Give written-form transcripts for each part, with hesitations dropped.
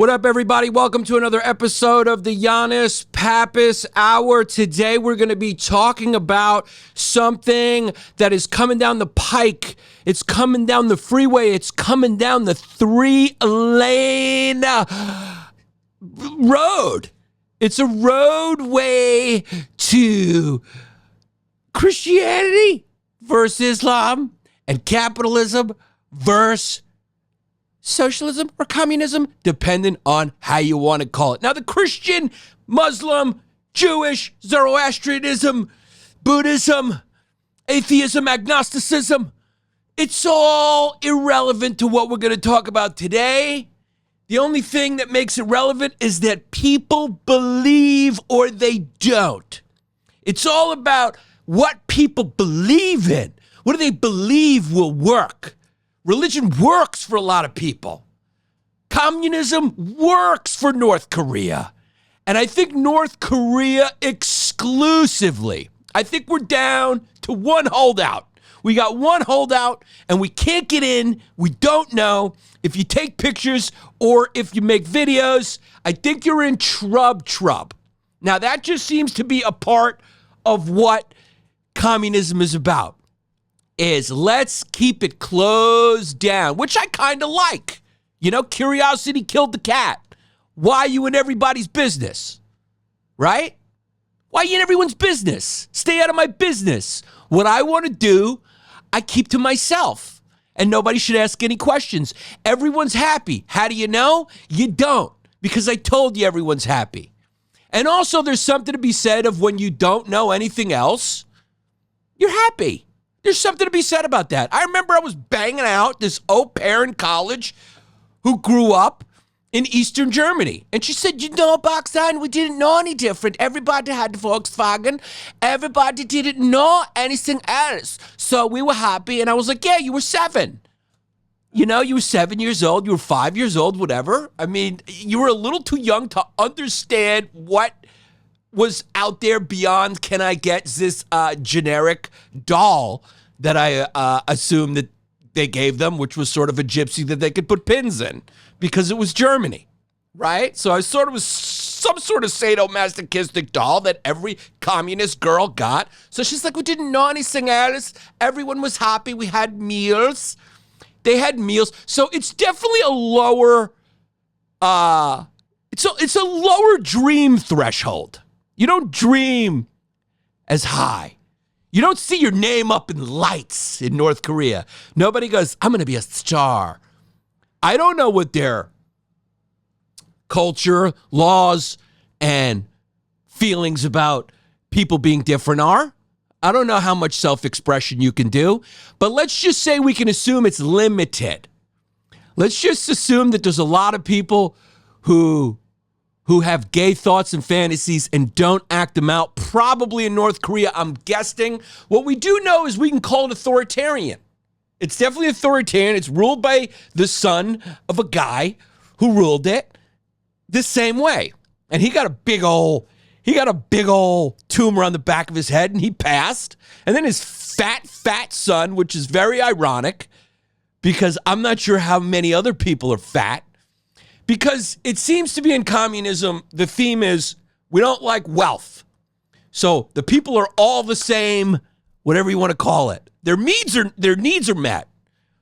What up, everybody? Welcome to another episode of the Yannis Pappas Hour. Today, we're going to be talking about something that is coming down the pike. It's coming down the freeway. It's coming down the 3-lane road. It's a roadway to Christianity versus Islam and capitalism versus socialism or communism, depending on how you want to call it. Now, the Christian, Muslim, Jewish, Zoroastrianism, Buddhism, atheism, agnosticism, it's all irrelevant to what we're going to talk about today. The only thing that makes it relevant is that people believe or they don't. It's all about what people believe in. What do they believe will work? Religion works for a lot of people. Communism works for North Korea. And I think North Korea exclusively. I think we're down to one holdout. We got one holdout and we can't get in. We don't know. If you take pictures or if you make videos, I think you're in trub. Now that just seems to be a part of what communism is about. Is let's keep it closed down, which I kind of like. You know, curiosity killed the cat. Why are you in everybody's business? Right? Why are you in everyone's business? Stay out of my business. What I want to do, I keep to myself. And nobody should ask any questions. Everyone's happy. How do you know? You don't. Because I told you everyone's happy. And also there's something to be said of when you don't know anything else, you're happy. There's something to be said about that. I remember I was banging out this au pair in college who grew up in Eastern Germany. And she said, you know, Boxstein, we didn't know any different. Everybody had Volkswagen. Everybody didn't know anything else. So we were happy. And I was like, yeah, you were 7. You know, you were 7 years old. You were 5 years old, whatever. I mean, you were a little too young to understand what was out there beyond, can I get this generic doll that I assumed that they gave them, which was sort of a gypsy that they could put pins in because it was Germany, right? So I sort of was some sort of sadomasochistic doll that every communist girl got. So she's like, we didn't know anything else. Everyone was happy. We had meals. They had meals. So it's definitely a lower, it's a lower dream threshold. You don't dream as high. You don't see your name up in lights in North Korea. Nobody goes, I'm going to be a star. I don't know what their culture, laws, and feelings about people being different are. I don't know how much self-expression you can do, but let's just say we can assume it's limited. Let's just assume that there's a lot of people who have gay thoughts and fantasies and don't act them out, probably in North Korea, I'm guessing. What we do know is we can call it authoritarian. It's definitely authoritarian. It's ruled by the son of a guy who ruled it the same way. And he got a big old tumor on the back of his head and he passed. And then his fat son, which is very ironic because I'm not sure how many other people are fat. Because it seems to be in communism, the theme is we don't like wealth. So the people are all the same, whatever you want to call it. Their needs are met,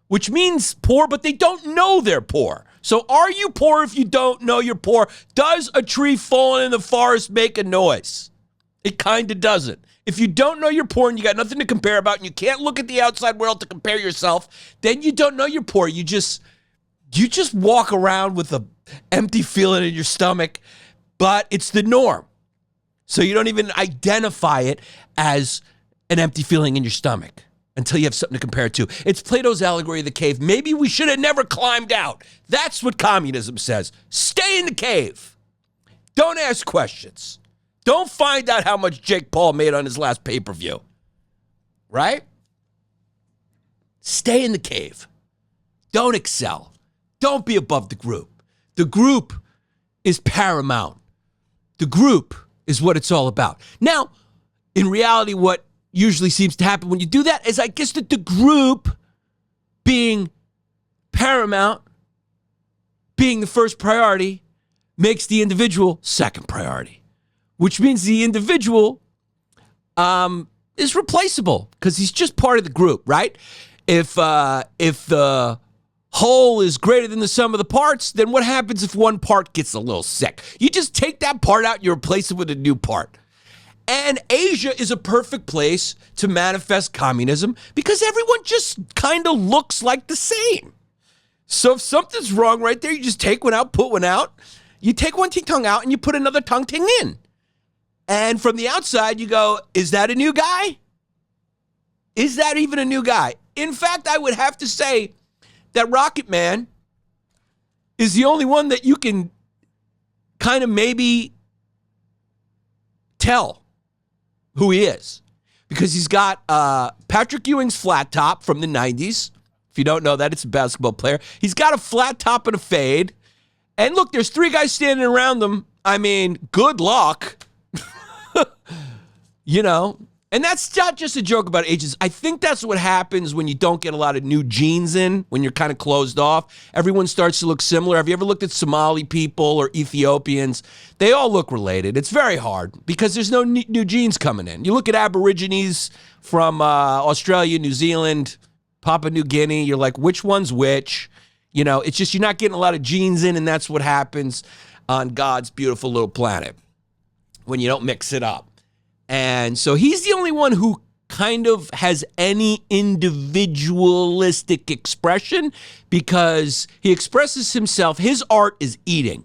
which means poor, but they don't know they're poor. So are you poor if you don't know you're poor? Does a tree falling in the forest make a noise? It kind of doesn't. If you don't know you're poor and you got nothing to compare about and you can't look at the outside world to compare yourself, then you don't know you're poor. You just walk around with a empty feeling in your stomach, but it's the norm. So you don't even identify it as an empty feeling in your stomach until you have something to compare it to. It's Plato's allegory of the cave. Maybe we should have never climbed out. That's what communism says. Stay in the cave. Don't ask questions. Don't find out how much Jake Paul made on his last pay-per-view. Right? Stay in the cave. Don't excel. Don't be above the group. The group is paramount. The group is what it's all about. Now, in reality, what usually seems to happen when you do that is I guess that the group being paramount, being the first priority, makes the individual second priority, which means the individual is replaceable because he's just part of the group, right? If the whole is greater than the sum of the parts, then what happens if one part gets a little sick? You just take that part out, you replace it with a new part. And Asia is a perfect place to manifest communism because everyone just kind of looks like the same. So if something's wrong right there, you just take one out, put one out. You take one ting-tong out and you put another tong-ting in. And from the outside, you go, is that a new guy? Is that even a new guy? In fact, I would have to say that Rocket Man is the only one that you can kind of maybe tell who he is. Because he's got Patrick Ewing's flat top from the 90s. If you don't know that, it's a basketball player. He's got a flat top and a fade. And look, there's three guys standing around them. I mean, good luck. You know, and that's not just a joke about ages. I think that's what happens when you don't get a lot of new genes in, when you're kind of closed off. Everyone starts to look similar. Have you ever looked at Somali people or Ethiopians? They all look related. It's very hard because there's no new genes coming in. You look at Aborigines from Australia, New Zealand, Papua New Guinea. You're like, which one's which? You know, it's just you're not getting a lot of genes in, and that's what happens on God's beautiful little planet when you don't mix it up. And so he's the only one who kind of has any individualistic expression because he expresses himself. His art is eating.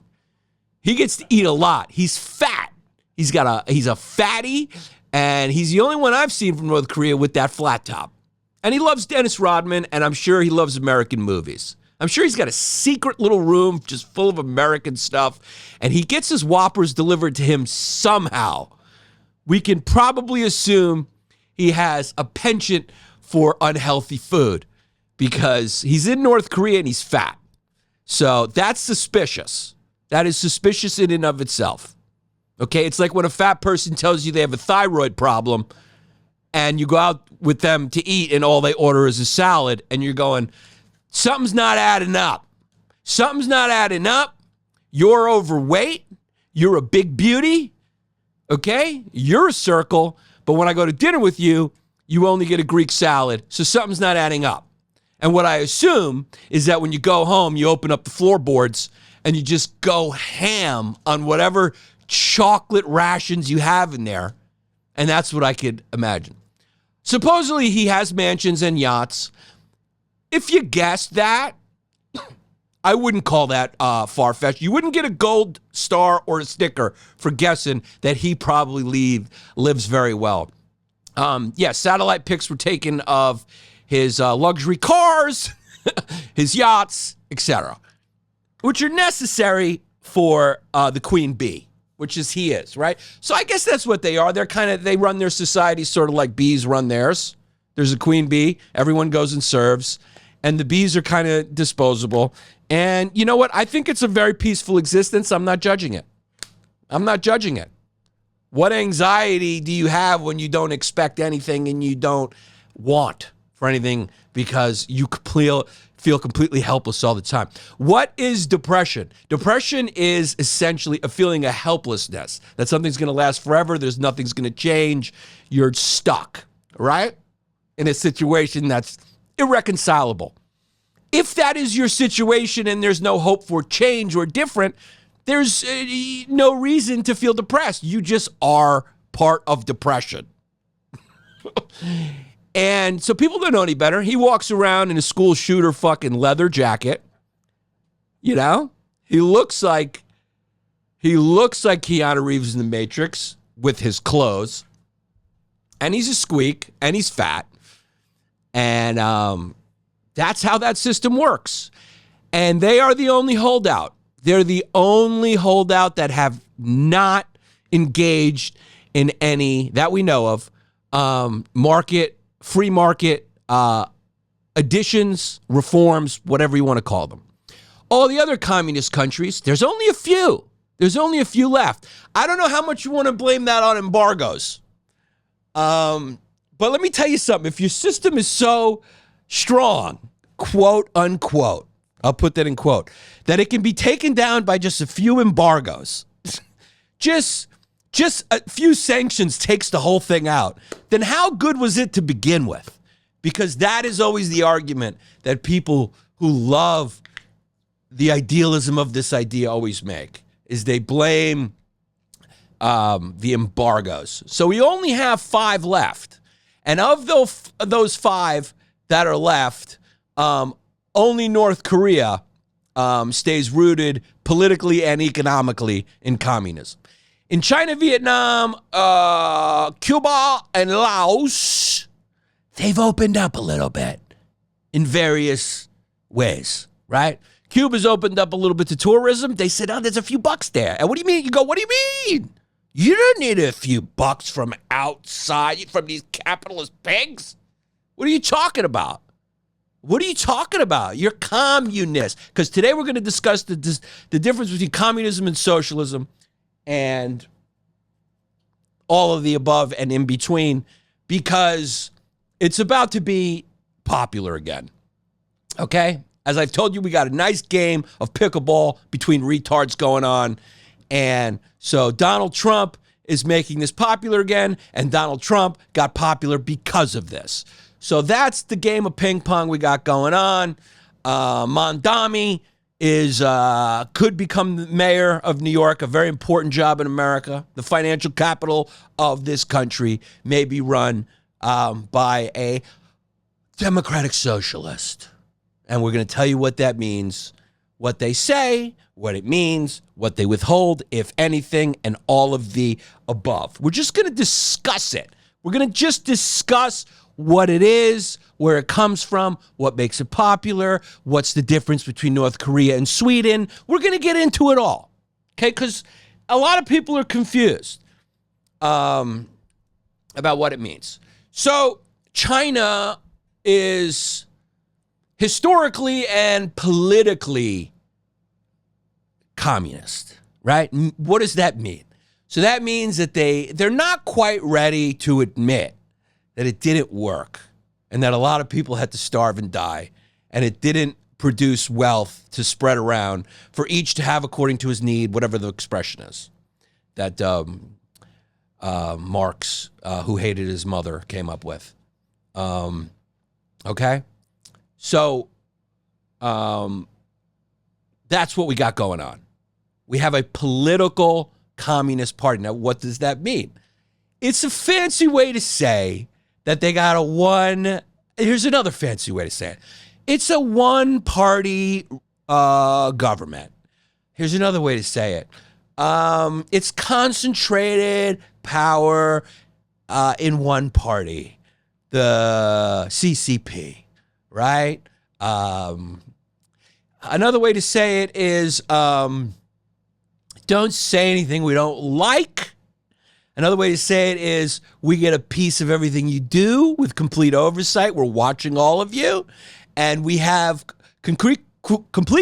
He gets to eat a lot. He's fat. He's a fatty, and he's the only one I've seen from North Korea with that flat top. And he loves Dennis Rodman, and I'm sure he loves American movies. I'm sure he's got a secret little room just full of American stuff, and he gets his Whoppers delivered to him somehow. We can probably assume he has a penchant for unhealthy food because he's in North Korea and he's fat. So that's suspicious. That is suspicious in and of itself. Okay, it's like when a fat person tells you they have a thyroid problem and you go out with them to eat and all they order is a salad and you're going, something's not adding up. Something's not adding up. You're overweight. You're a big beauty. Okay? You're a circle, but when I go to dinner with you, you only get a Greek salad, so something's not adding up. And what I assume is that when you go home, you open up the floorboards and you just go ham on whatever chocolate rations you have in there, and that's what I could imagine. Supposedly, he has mansions and yachts. If you guessed that, I wouldn't call that far-fetched. You wouldn't get a gold star or a sticker for guessing that he probably lives very well. Satellite pics were taken of his luxury cars, his yachts, etc., which are necessary for the queen bee, which is he is, right? So I guess that's what they are. They run their society sort of like bees run theirs. There's a queen bee. Everyone goes and serves. And the bees are kind of disposable. And you know what? I think it's a very peaceful existence. I'm not judging it. What anxiety do you have when you don't expect anything and you don't want for anything because you feel completely helpless all the time? What is depression? Depression is essentially a feeling of helplessness, that something's going to last forever. There's nothing's going to change. You're stuck, right? In a situation that's irreconcilable. If that is your situation and there's no hope for change or different, there's no reason to feel depressed. You just are part of depression. And so people don't know any better. He walks around in a school shooter fucking leather jacket. You know? He looks like Keanu Reeves in The Matrix with his clothes. And he's a squeak and he's fat. And that's how that system works. And they are the only holdout. They're the only holdout that have not engaged in any, that we know of, free market additions, reforms, whatever you want to call them. All the other communist countries, there's only a few. There's only a few left. I don't know how much you want to blame that on embargoes. But let me tell you something. If your system is so strong, quote unquote, I'll put that in quote, that it can be taken down by just a few embargoes. just a few sanctions takes the whole thing out. Then how good was it to begin with? Because that is always the argument that people who love the idealism of this idea always make, is they blame the embargoes. So we only have 5 left. And of those 5 that are left, only North Korea stays rooted politically and economically in communism. In China, Vietnam, Cuba, and Laos, they've opened up a little bit in various ways, right? Cuba's opened up a little bit to tourism. They said, oh, there's a few bucks there. And what do you mean? You go, what do you mean? You don't need a few bucks from outside, from these capitalist pigs. What are you talking about? What are you talking about? You're communist. Because today we're going to discuss the difference between communism and socialism and all of the above and in between, because it's about to be popular again. Okay? As I've told you, we got a nice game of pickleball between retards going on. And so Donald Trump is making this popular again, and Donald Trump got popular because of this. So that's the game of ping pong we got going on. Mondami could become the mayor of New York, a very important job in America. The financial capital of this country may be run by a democratic socialist. And we're going to tell you what that means, what they say, what it means, what they withhold, if anything, and all of the above. We're just going to discuss it. We're going to just discuss what it is, where it comes from, what makes it popular, what's the difference between North Korea and Sweden. We're going to get into it all, okay? Because a lot of people are confused about what it means. So China is historically and politically communist, right? What does that mean? So that means that they're not quite ready to admit that it didn't work and that a lot of people had to starve and die and it didn't produce wealth to spread around for each to have according to his need, whatever the expression is that Marx, who hated his mother, came up with. Okay? So that's what we got going on. We have a political communist party. Now, what does that mean? It's a fancy way to say that they got here's another fancy way to say it. It's a one-party government. Here's another way to say it. It's concentrated power in one party, the CCP, right? Another way to say it is don't say anything we don't like. Another way to say it is we get a piece of everything you do with complete oversight. We're watching all of you, and we have complete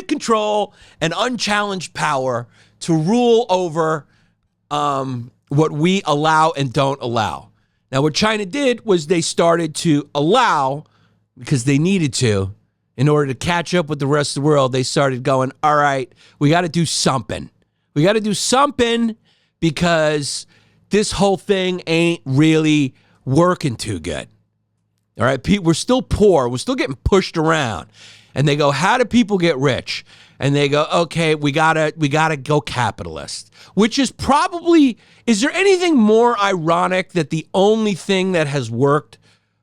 control and unchallenged power to rule over what we allow and don't allow. Now, what China did was they started to allow, because they needed to, in order to catch up with the rest of the world. They started going, all right, we got to do something. We got to do something because this whole thing ain't really working too good. All right, we're still poor. We're still getting pushed around. And they go, how do people get rich? And they go, okay, we gotta go capitalist. Which is probably, is there anything more ironic that the only thing that has worked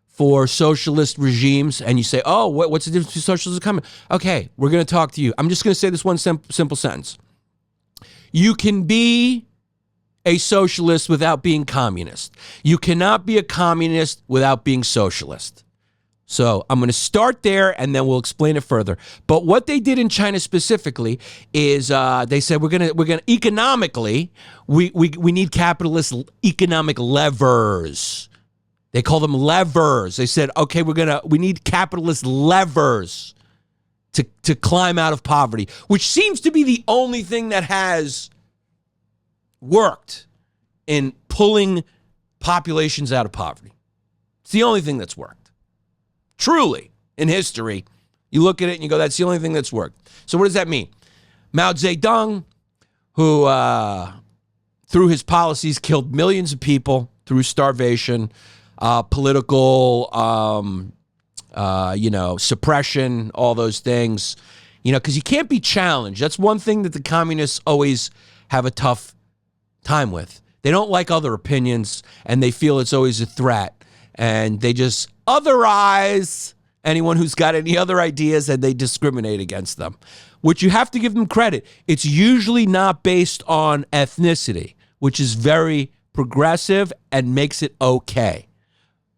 for socialist regimes, and you say, oh, what's the difference between socialism and communism? Okay, we're going to talk to you. I'm just going to say this one simple sentence. You can be a socialist without being communist. You cannot be a communist without being socialist. So I'm going to start there, and then we'll explain it further. But what they did in China specifically is they said we're gonna economically we need capitalist economic levers. They call them levers. They said, okay, we need capitalist levers to climb out of poverty, which seems to be the only thing that has worked in pulling populations out of poverty. It's the only thing that's worked. Truly, in history, You look at it and you go, that's the only thing that's worked. So what does that mean? Mao Zedong, who through his policies killed millions of people through starvation, political, suppression, all those things, because you can't be challenged. That's one thing that the communists always have a tough time with. They don't like other opinions, and they feel it's always a threat, and they just otherize anyone who's got any other ideas, and they discriminate against them, which you have to give them credit. It's usually not based on ethnicity, which is very progressive and makes it okay.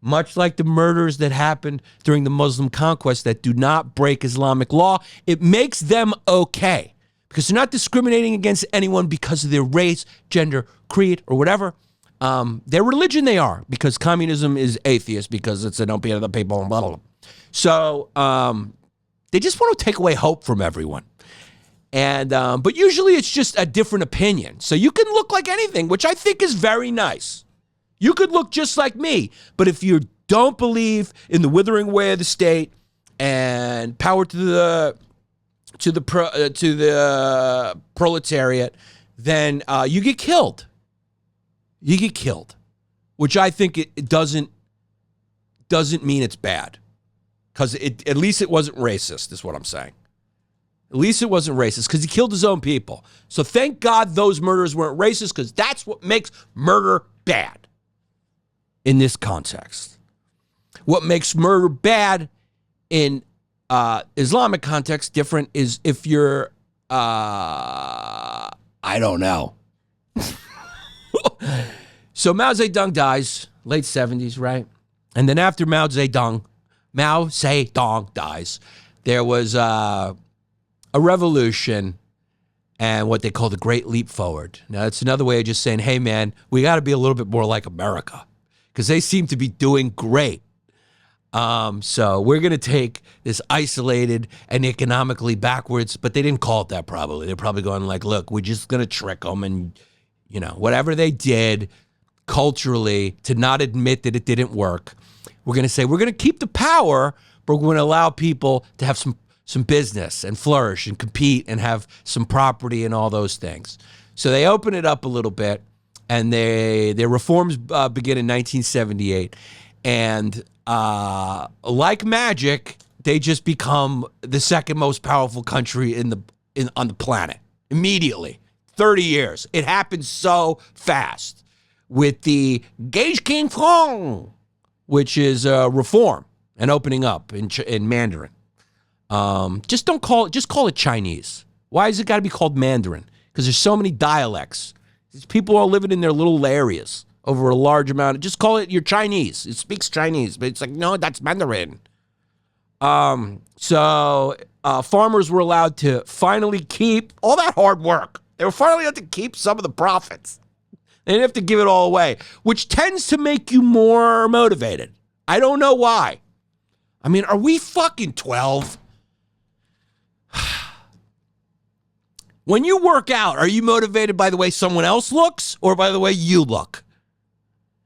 Much like the murders that happened during the Muslim conquest that do not break Islamic law, it makes them okay because they're not discriminating against anyone because of their race, gender, creed, or whatever. Their religion they are, because communism is atheist because it's a don't be other people and blah, blah, blah. So they just want to take away hope from everyone. And but usually it's just a different opinion. So you can look like anything, which I think is very nice. You could look just like me, but if you don't believe in the withering away of the state and power to the proletariat, then you get killed. You get killed, which I think it doesn't mean it's bad, because at least it wasn't racist, is what I'm saying. At least it wasn't racist, because he killed his own people. So thank God those murders weren't racist, because that's what makes murder bad in this context. What makes murder bad in Islamic context different is if you're, I don't know. So Mao Zedong dies, late 70s, right? And then after Mao Zedong dies, there was a revolution and what they call the Great Leap Forward. Now, that's another way of just saying, hey, man, we got to be a little bit more like America, because they seem to be doing great. So we're going to take this isolated and economically backwards, but they didn't call it that probably. They're probably going like, look, we're just going to trick them, and, whatever they did culturally to not admit that it didn't work, we're going to say we're going to keep the power, but we're going to allow people to have some business and flourish and compete and have some property and all those things. So they open it up a little bit, and their reforms begin in 1978. And like magic, they just become the second most powerful country on the planet immediately. 30 years. It happened so fast with the Gage King Fong, which is reform and opening up in Mandarin. Just call it Chinese. Why has it got to be called Mandarin? Because there's so many dialects. These people are living in their little areas over a large amount. Just call it your Chinese. It speaks Chinese, but it's like, no, that's Mandarin. So farmers were allowed to finally keep all that hard work. They were finally allowed to keep some of the profits. They didn't have to give it all away, which tends to make you more motivated. I don't know why. I mean, are we fucking 12? When you work out, are you motivated by the way someone else looks or by the way you look?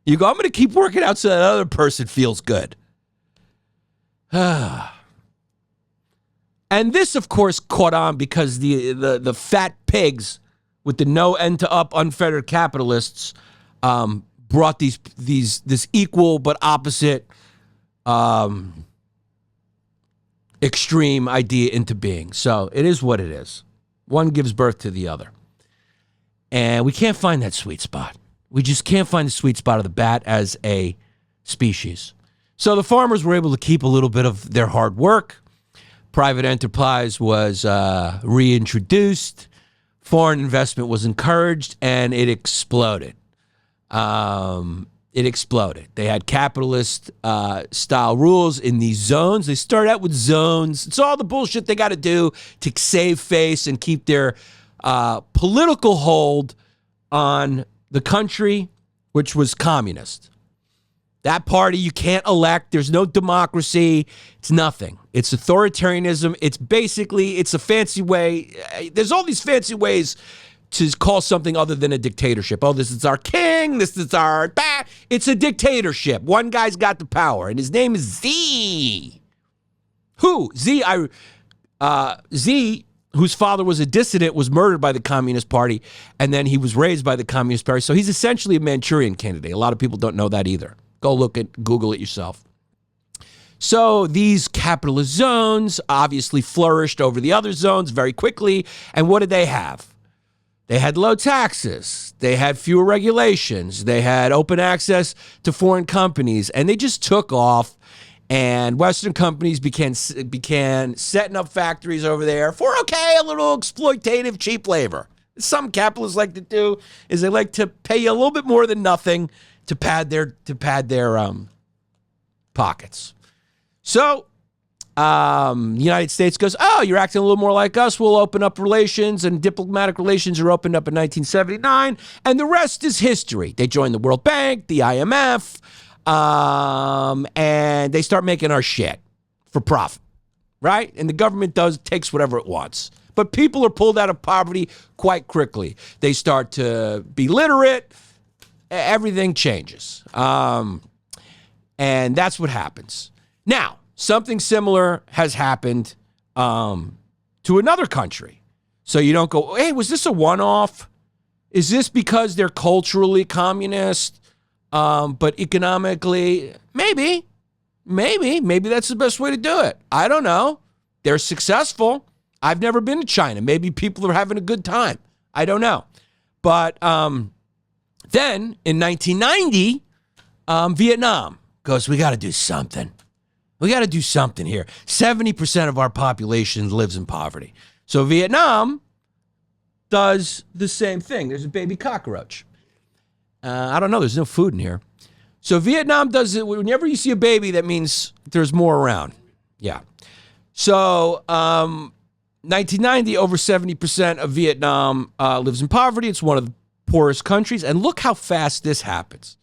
You go, I'm going to keep working out so that other person feels good. And this, of course, caught on because the fat pigs with the no end to up unfettered capitalists brought this equal but opposite extreme idea into being. So it is what it is. One gives birth to the other. And we can't find that sweet spot. We just can't find the sweet spot of the bat as a species. So the farmers were able to keep a little bit of their hard work. Private enterprise was reintroduced. Foreign investment was encouraged, and it exploded. They had capitalist style rules in these zones. They start out with zones. It's all the bullshit they got to do to save face and keep their political hold on the country, which was communist. That party you can't elect. There's no democracy. It's nothing. It's authoritarianism. It's a fancy way. There's all these fancy ways to call something other than a dictatorship. Oh, this is our king. This is our... It's a dictatorship. One guy's got the power, and his name is Z. Who? Z, whose father was a dissident, was murdered by the Communist Party, and then he was raised by the Communist Party. So he's essentially a Manchurian candidate. A lot of people don't know that either. Go Google it yourself. So these capitalist zones obviously flourished over the other zones very quickly. And what did they have? They had low taxes. They had fewer regulations. They had open access to foreign companies. And they just took off. And Western companies began setting up factories over there for, a little exploitative, cheap labor. Some capitalists like to do is they like to pay you a little bit more than nothing to pad their pockets. So the United States goes, oh, you're acting a little more like us. We'll open up relations, and diplomatic relations are opened up in 1979, and the rest is history. They join the World Bank, the IMF, and they start making our shit for profit, right? And the government takes whatever it wants. But people are pulled out of poverty quite quickly. They start to be literate. Everything changes. And that's what happens. Now, something similar has happened to another country. So you don't go, hey, was this a one-off? Is this because they're culturally communist, but economically? Maybe that's the best way to do it. I don't know. They're successful. I've never been to China. Maybe people are having a good time. I don't know. But then in 1990, Vietnam goes, we got to do something. We got to do something here. 70% of our population lives in poverty. So Vietnam does the same thing. There's a baby cockroach. I don't know. There's no food in here. So Vietnam does it. Whenever you see a baby, that means there's more around. Yeah. So 1990, over 70% of Vietnam lives in poverty. It's one of the poorest countries. And look how fast this happens.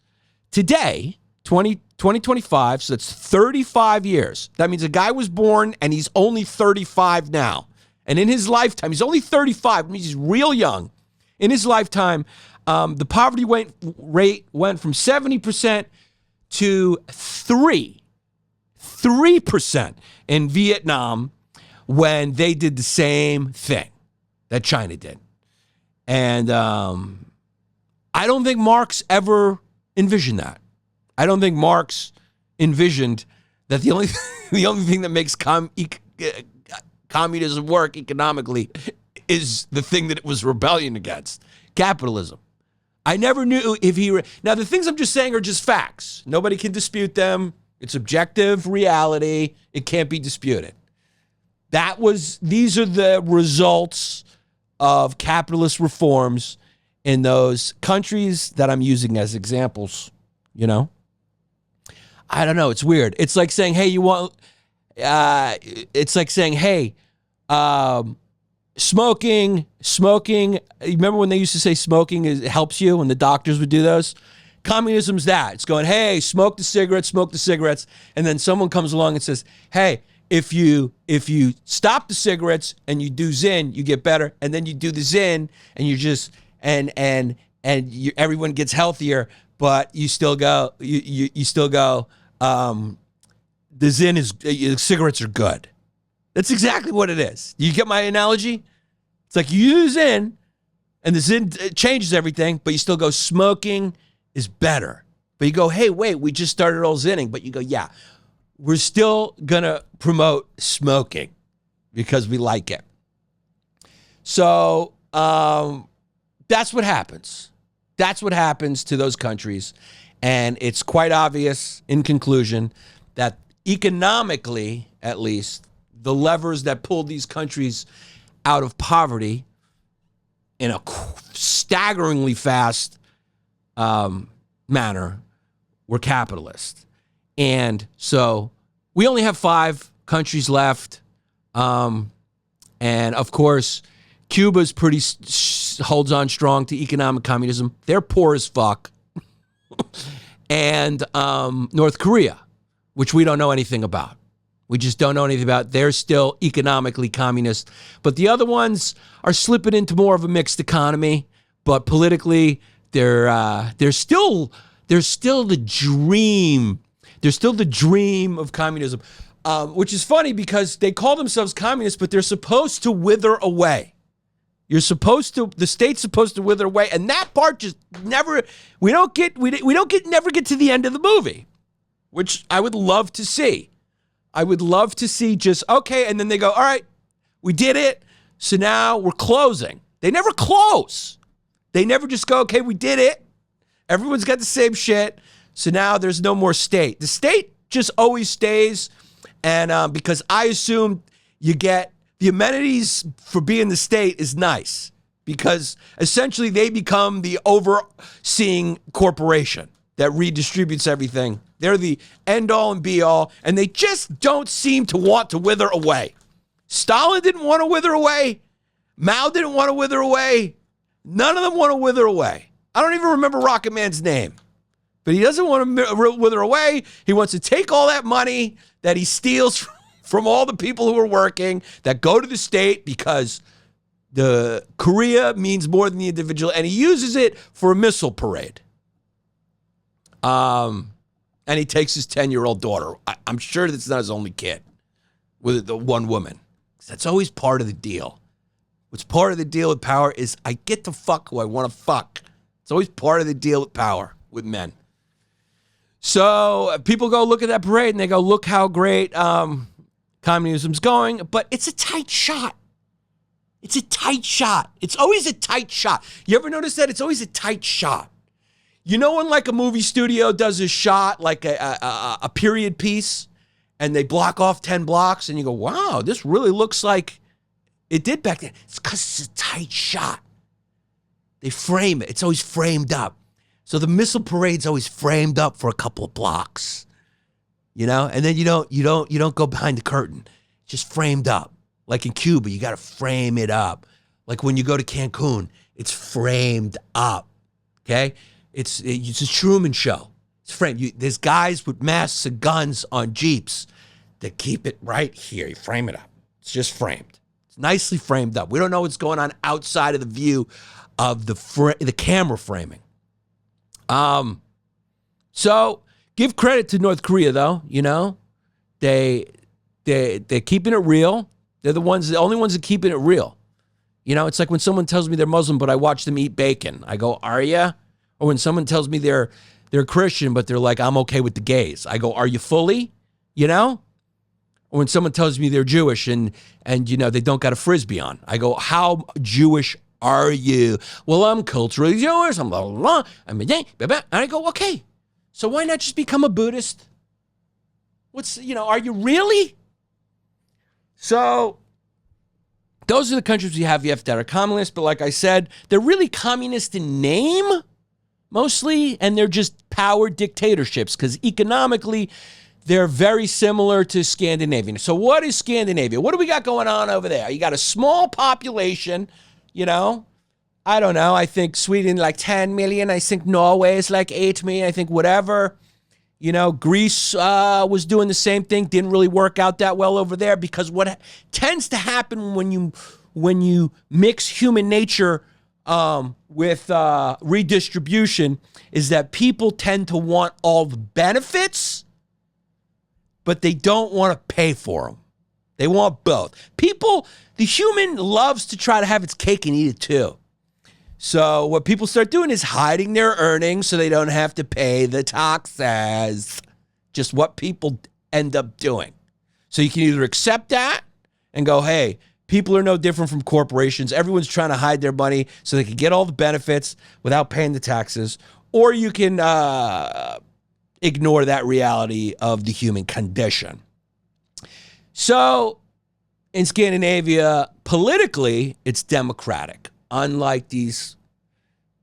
Today, 2025, so that's 35 years. That means a guy was born and he's only 35 now. And in his lifetime, he's only 35, means he's real young. In his lifetime, the poverty rate went from 70% to 3% in Vietnam when they did the same thing that China did. And I don't think Marx ever envisioned that. I don't think Marx envisioned that the only thing that makes communism work economically is the thing that it was rebellion against, capitalism. I never knew if he... Now, the things I'm just saying are just facts. Nobody can dispute them. It's objective reality. It can't be disputed. These are the results of capitalist reforms in those countries that I'm using as examples, you know? I don't know. It's weird. It's like saying, hey, smoking. Remember when they used to say smoking helps you, when the doctors would do those? Communism's that. It's going, hey, smoke the cigarettes. And then someone comes along and says, hey, if you stop the cigarettes and you do Zen, you get better. And then you do the Zen and you just, everyone gets healthier, but you still go, the Zen cigarettes are good. That's exactly what it is. You get my analogy? It's like you use Zen, and the Zen changes everything, but you still go, smoking is better. But you go, hey, wait, we just started all Zenning. But you go, yeah, we're still going to promote smoking because we like it. So that's what happens. That's what happens to those countries. And it's quite obvious, in conclusion, that economically, at least, the levers that pulled these countries out of poverty in a staggeringly fast manner were capitalist. And so we only have 5 countries left. And of course, Cuba's holds on strong to economic communism. They're poor as fuck. And North Korea, which we don't know anything about. We just don't know anything about. They're still economically communist. But the other ones are slipping into more of a mixed economy. But politically, they're still the dream. They're still the dream of communism. which is funny because they call themselves communists, but they're supposed to wither away. The state's supposed to wither away, and that part just never, we don't get never get to the end of the movie, which I would love to see. I would love to see just, okay, and then they go, all right, we did it, so now we're closing. They never close. They never just go, okay, we did it. Everyone's got the same shit, so now there's no more state. The state just always stays, and because I assume you get the amenities for being the state is nice, because essentially they become the overseeing corporation that redistributes everything. They're the end all and be all, and they just don't seem to want to wither away. Stalin didn't want to wither away. Mao didn't want to wither away. None of them want to wither away. I don't even remember Rocket Man's name, but he doesn't want to wither away. He wants to take all that money that he steals from all the people who are working that go to the state, because the Korea means more than the individual, and he uses it for a missile parade. And he takes his 10-year-old daughter. I'm sure that's not his only kid with the one woman. That's always part of the deal. What's part of the deal with power is I get to fuck who I want to fuck. It's always part of the deal with power with men. So people go look at that parade and they go, look how great communism's going. But it's a tight shot. It's a tight shot. It's always a tight shot. You ever notice that? It's always a tight shot. You know when like a movie studio does a shot, like a period piece, and they block off 10 blocks, and you go, wow, this really looks like it did back then. It's because it's a tight shot. They frame it. It's always framed up. So the missile parade's always framed up for a couple of blocks, you know? And then you don't go behind the curtain. It's just framed up. Like in Cuba, you got to frame it up. Like when you go to Cancun, it's framed up, okay? It's a Truman Show. It's framed. There's guys with masks and guns on Jeeps that keep it right here. You frame it up. It's just framed. It's nicely framed up. We don't know what's going on outside of the view of the camera framing. So give credit to North Korea, though. You know, they're keeping it real. They're the only ones that keeping it real. You know, it's like when someone tells me they're Muslim, but I watch them eat bacon. I go, are you? Or when someone tells me they're Christian, but they're like, I'm okay with the gays. I go, are you fully? You know? Or when someone tells me they're Jewish and you know, they don't got a Frisbee on. I go, how Jewish are you? Well, I'm culturally Jewish. I'm blah, blah, blah. And I go, okay. So why not just become a Buddhist? Are you really? So those are the countries we have that are communist, but like I said, they're really communist in name, mostly, and they're just power dictatorships because economically, they're very similar to Scandinavia. So what is Scandinavia? What do we got going on over there? You got a small population, you know. I don't know. I think Sweden like 10 million. I think Norway is like 8 million. I think whatever. You know, Greece was doing the same thing. Didn't really work out that well over there because what tends to happen when you mix human nature with redistribution is that people tend to want all the benefits, but they don't want to pay for them. They want both. The human loves to try to have its cake and eat it too. So what people start doing is hiding their earnings so they don't have to pay the taxes. Just what people end up doing. So you can either accept that and go, hey, people are no different from corporations. Everyone's trying to hide their money so they can get all the benefits without paying the taxes. Or you can ignore that reality of the human condition. So in Scandinavia, politically, it's democratic. Unlike these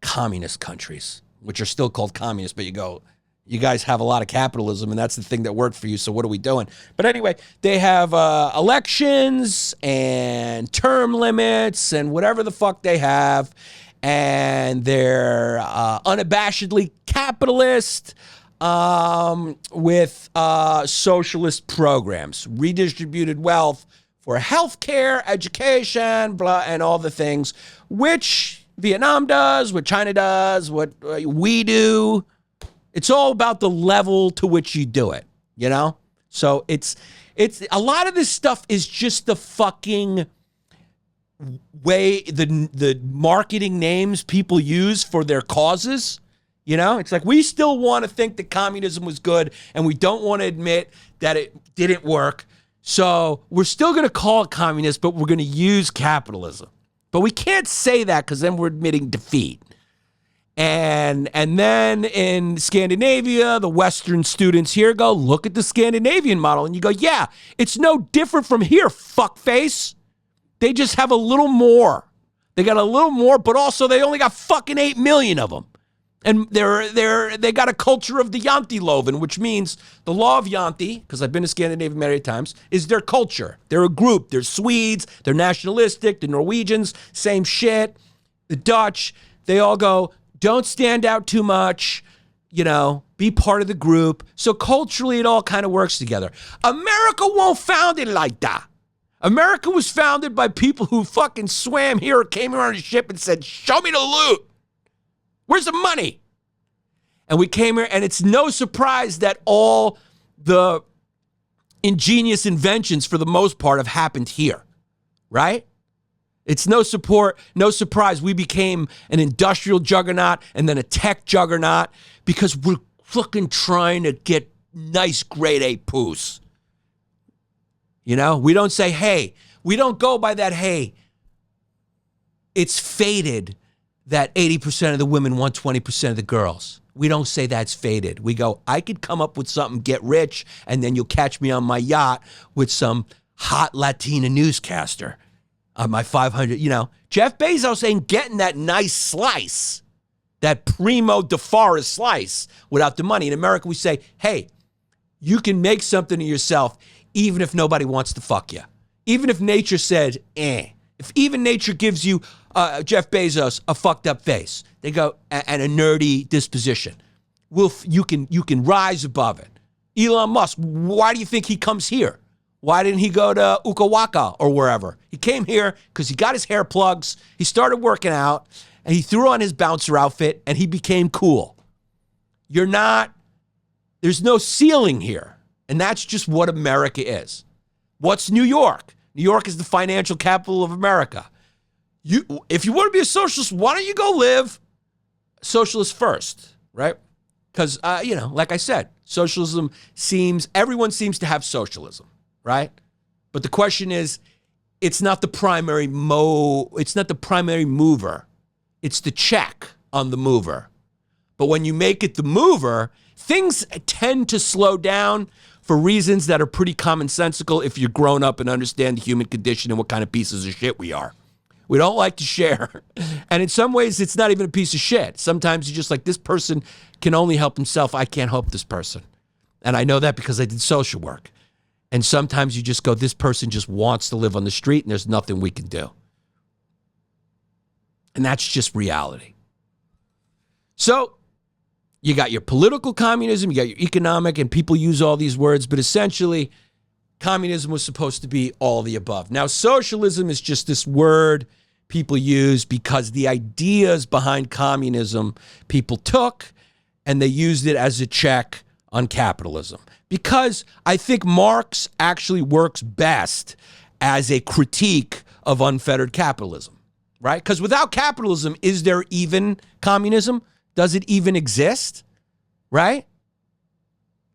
communist countries, which are still called communist, but you guys have a lot of capitalism, and that's the thing that worked for you, so what are we doing? But anyway, they have elections and term limits and whatever the fuck they have, and they're unabashedly capitalist with socialist programs, redistributed wealth for healthcare, education, blah, and all the things, which Vietnam does, what China does, what we do. It's all about the level to which you do it, you know? So it's a lot of this stuff is just the fucking way the marketing names people use for their causes. You know, it's like we still want to think that communism was good and we don't want to admit that it didn't work. So we're still going to call it communist, but we're going to use capitalism. But we can't say that because then we're admitting defeat. And then in Scandinavia, the Western students here go, look at the Scandinavian model. And you go, yeah, it's no different from here, fuckface. They just have a little more. They got a little more, but also they only got fucking 8 million of them. And they got a culture of the Janteloven, which means the law of Jante, because I've been to Scandinavia many times, is their culture. They're a group. They're Swedes. They're nationalistic. The Norwegians, same shit. The Dutch, they all go, don't stand out too much, you know, be part of the group. So culturally, it all kind of works together. America won't found it like that. America was founded by people who fucking swam here, came here on a ship and said, show me the loot. Where's the money? And we came here, and it's no surprise that all the ingenious inventions, for the most part, have happened here, right? It's no surprise we became an industrial juggernaut and then a tech juggernaut because we're fucking trying to get nice grade A poos. You know, we don't say, hey, we don't go by that, hey, it's fated that 80% of the women want 20% of the girls. We don't say that's fated. We go, I could come up with something, get rich, and then you'll catch me on my yacht with some hot Latina newscaster on my 500, you know. Jeff Bezos ain't getting that nice slice, that primo de forest slice without the money. In America, we say, hey, you can make something of yourself even if nobody wants to fuck you. Even if nature said, If even nature gives you, Jeff Bezos, a fucked up face, they go, and a nerdy disposition, you can rise above it. Elon Musk, why do you think he comes here? Why didn't he go to Ukawaka or wherever? He came here because he got his hair plugs, he started working out, and he threw on his bouncer outfit, and he became cool. There's no ceiling here. And that's just what America is. What's New York? New York is the financial capital of America. If you want to be a socialist, why don't you go live socialist first, right? Because, like I said, everyone seems to have socialism, right? But the question is, it's not the primary mover. It's the check on the mover. But when you make it the mover, things tend to slow down for reasons that are pretty commonsensical if you're grown up and understand the human condition and what kind of pieces of shit we are. We don't like to share. And in some ways, it's not even a piece of shit. Sometimes you're just like, this person can only help himself. I can't help this person. And I know that because I did social work. And sometimes you just go, this person just wants to live on the street and there's nothing we can do. And that's just reality. So you got your political communism, you got your economic, and people use all these words, but essentially, communism was supposed to be all the above. Now, socialism is just this word people use because the ideas behind communism people took, and they used it as a check on capitalism. Because I think Marx actually works best as a critique of unfettered capitalism, right? Because without capitalism, is there even communism? Does it even exist? Right?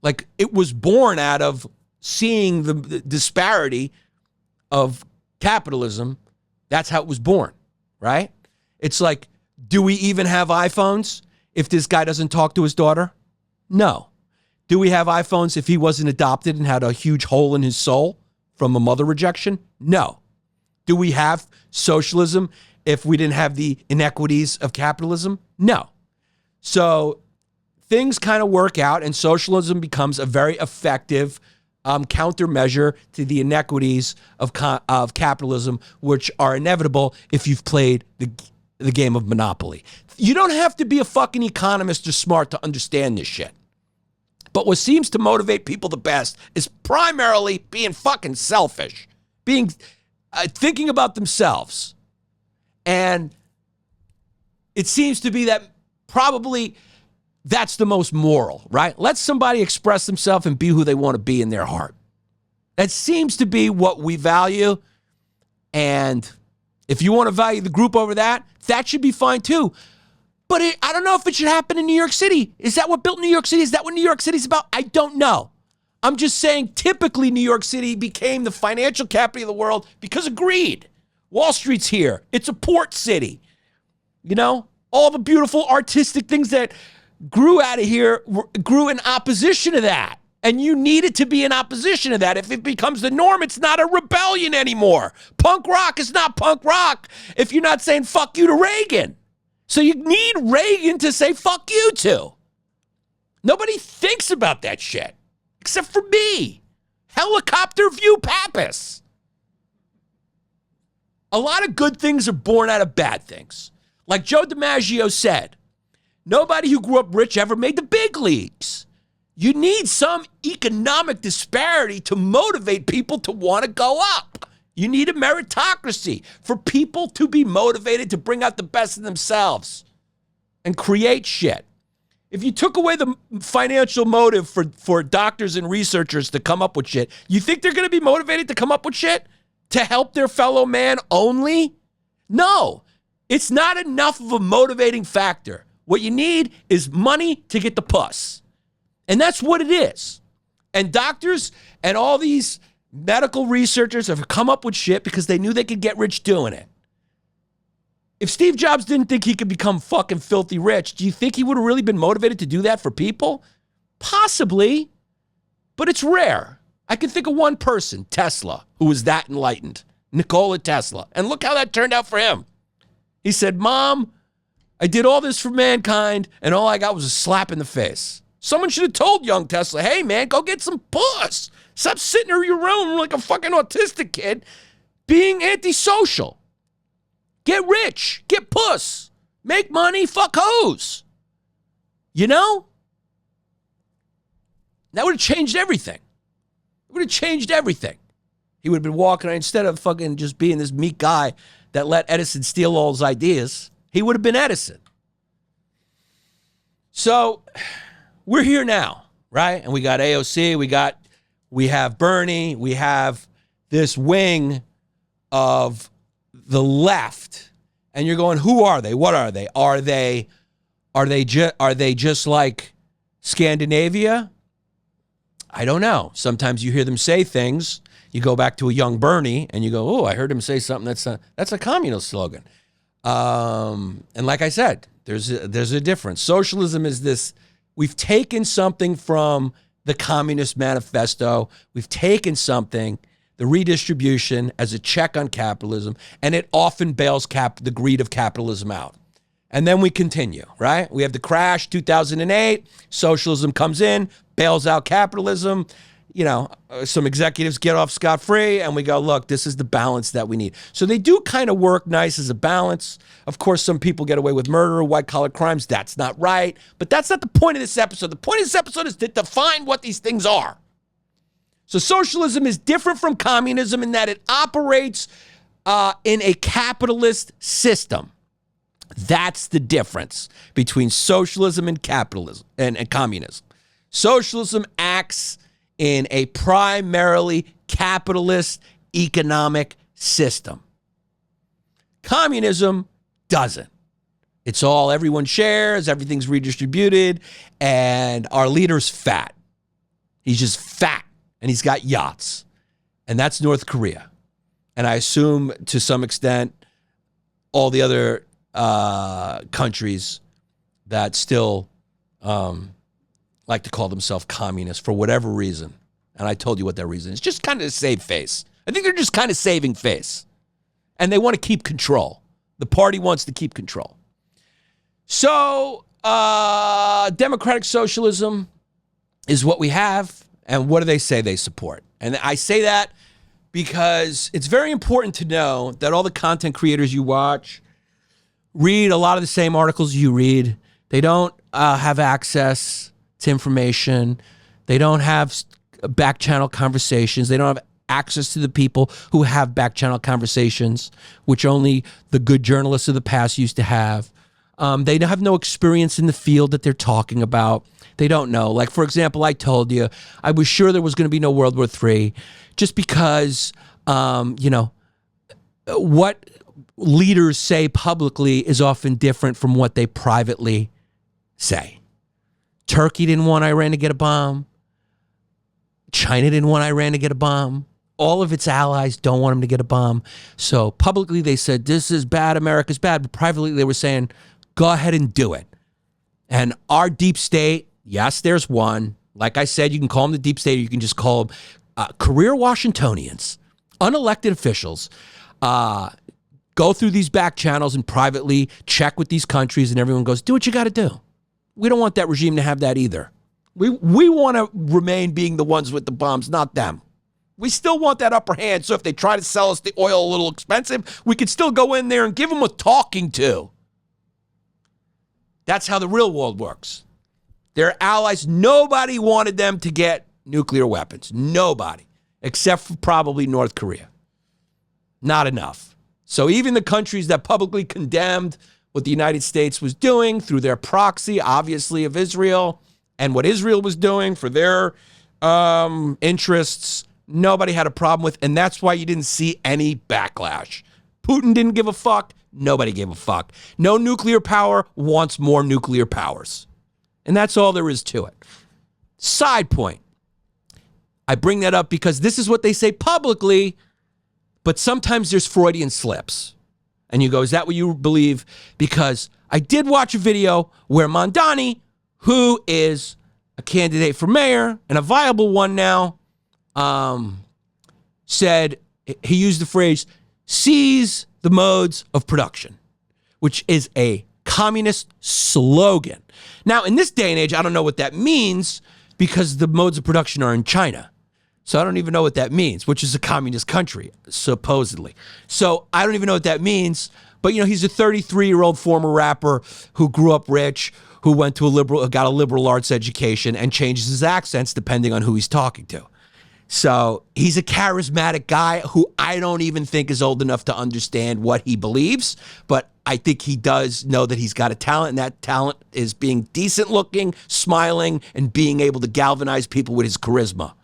Like, it was born out of seeing the disparity of capitalism. That's how it was born, right? It's like, do we even have iPhones if this guy doesn't talk to his daughter? No. Do we have iPhones if he wasn't adopted and had a huge hole in his soul from a mother rejection? No. Do we have socialism if we didn't have the inequities of capitalism? No. So things kind of work out, and socialism becomes a very effective countermeasure to the inequities of capitalism, which are inevitable if you've played the game of Monopoly. You don't have to be a fucking economist or smart to understand this shit. But what seems to motivate people the best is primarily being fucking selfish, thinking about themselves. And it seems to be that probably that's the most moral, right? Let somebody express themselves and be who they want to be in their heart. That seems to be what we value. And if you want to value the group over that, that should be fine too. But I don't know if it should happen in New York City. Is that what built New York City? Is that what New York City's about? I don't know. I'm just saying typically New York City became the financial capital of the world because of greed. Wall Street's here. It's a port city. You know, all the beautiful artistic things that grew out of here grew in opposition to that. And you needed to be in opposition to that. If it becomes the norm, it's not a rebellion anymore. Punk rock is not punk rock if you're not saying fuck you to Reagan. So you need Reagan to say fuck you to. Nobody thinks about that shit except for me. Helicopter view Pappas. A lot of good things are born out of bad things. Like Joe DiMaggio said, nobody who grew up rich ever made the big leagues. You need some economic disparity to motivate people to want to go up. You need a meritocracy for people to be motivated to bring out the best in themselves and create shit. If you took away the financial motive for doctors and researchers to come up with shit, you think they're going to be motivated to come up with shit to help their fellow man only? No, it's not enough of a motivating factor. What you need is money to get the puss. And that's what it is. And doctors and all these medical researchers have come up with shit because they knew they could get rich doing it. If Steve Jobs didn't think he could become fucking filthy rich, do you think he would have really been motivated to do that for people? Possibly, but it's rare. I can think of one person, Tesla, who was that enlightened, Nikola Tesla. And look how that turned out for him. He said, Mom, I did all this for mankind, and all I got was a slap in the face. Someone should have told young Tesla, hey, man, go get some puss. Stop sitting in your room like a fucking autistic kid being antisocial. Get rich. Get puss. Make money. Fuck hoes. You know? That would have changed everything. It would have changed everything. He would have been walking, instead of fucking just being this meek guy that let Edison steal all his ideas, he would have been Edison. So we're here now, right? And we got AOC, we have Bernie, we have this wing of the left. And you're going, who are they? What are they? Are they just like Scandinavia? I don't know. Sometimes you hear them say things. You go back to a young Bernie and you go, oh, I heard him say something that's a communist slogan. And like I said, there's a difference. Socialism is this. We've taken something from the Communist Manifesto. We've taken something, the redistribution, as a check on capitalism, and it often bails the greed of capitalism out. And then we continue, right? We have the crash, 2008. Socialism comes in, bails out capitalism. You know, some executives get off scot-free, and we go, look, this is the balance that we need. So they do kind of work nice as a balance. Of course, some people get away with murder or white-collar crimes. That's not right. But that's not the point of this episode. The point of this episode is to define what these things are. So socialism is different from communism in that it operates in a capitalist system. That's the difference between socialism and capitalism and communism. Socialism acts in a primarily capitalist economic system. Communism doesn't. It's all everyone shares, everything's redistributed, and our leader's fat. He's just fat, and he's got yachts. And that's North Korea. And I assume, to some extent, all the other countries that still like to call themselves communists for whatever reason. And I told you what that reason is. Just kind of to save face. I think they're just kind of saving face. And they want to keep control. The party wants to keep control. So democratic socialism is what we have. And what do they say they support? And I say that because it's very important to know that all the content creators you watch read a lot of the same articles you read. They don't have access to information. They don't have back channel conversations. They don't have access to the people who have back channel conversations, which only the good journalists of the past used to have. They have no experience in the field that they're talking about. They don't know. Like, for example, I told you, I was sure there was going to be no World War III just because, what leaders say publicly is often different from what they privately say. Turkey didn't want Iran to get a bomb. China didn't want Iran to get a bomb. All of its allies don't want them to get a bomb. So publicly they said, this is bad, America's bad. But privately they were saying, go ahead and do it. And our deep state, yes, there's one. Like I said, you can call them the deep state, or you can just call them career Washingtonians, unelected officials, go through these back channels and privately check with these countries, and everyone goes, do what you got to do. We don't want that regime to have that either. We want to remain being the ones with the bombs, not them. We still want that upper hand, so if they try to sell us the oil a little expensive, we could still go in there and give them a talking to. That's how the real world works. Their allies, nobody wanted them to get nuclear weapons. Nobody, except for probably North Korea. Not enough. So even the countries that publicly condemned what the United States was doing through their proxy, obviously, of Israel, and what Israel was doing for their interests, nobody had a problem with, and that's why you didn't see any backlash. Putin didn't give a fuck. Nobody gave a fuck. No nuclear power wants more nuclear powers. And that's all there is to it. Side point. I bring that up because this is what they say publicly, but sometimes there's Freudian slips. And you go, is that what you believe? Because I did watch a video where Mondani, who is a candidate for mayor and a viable one now, said, he used the phrase, seize the modes of production, which is a communist slogan. Now, in this day and age, I don't know what that means because the modes of production are in China. So I don't even know what that means, which is a communist country, supposedly. So I don't even know what that means. But, he's a 33-year-old former rapper who grew up rich, who went to got a liberal arts education and changes his accents depending on who he's talking to. So he's a charismatic guy who I don't even think is old enough to understand what he believes, but I think he does know that he's got a talent, and that talent is being decent looking, smiling, and being able to galvanize people with his charisma,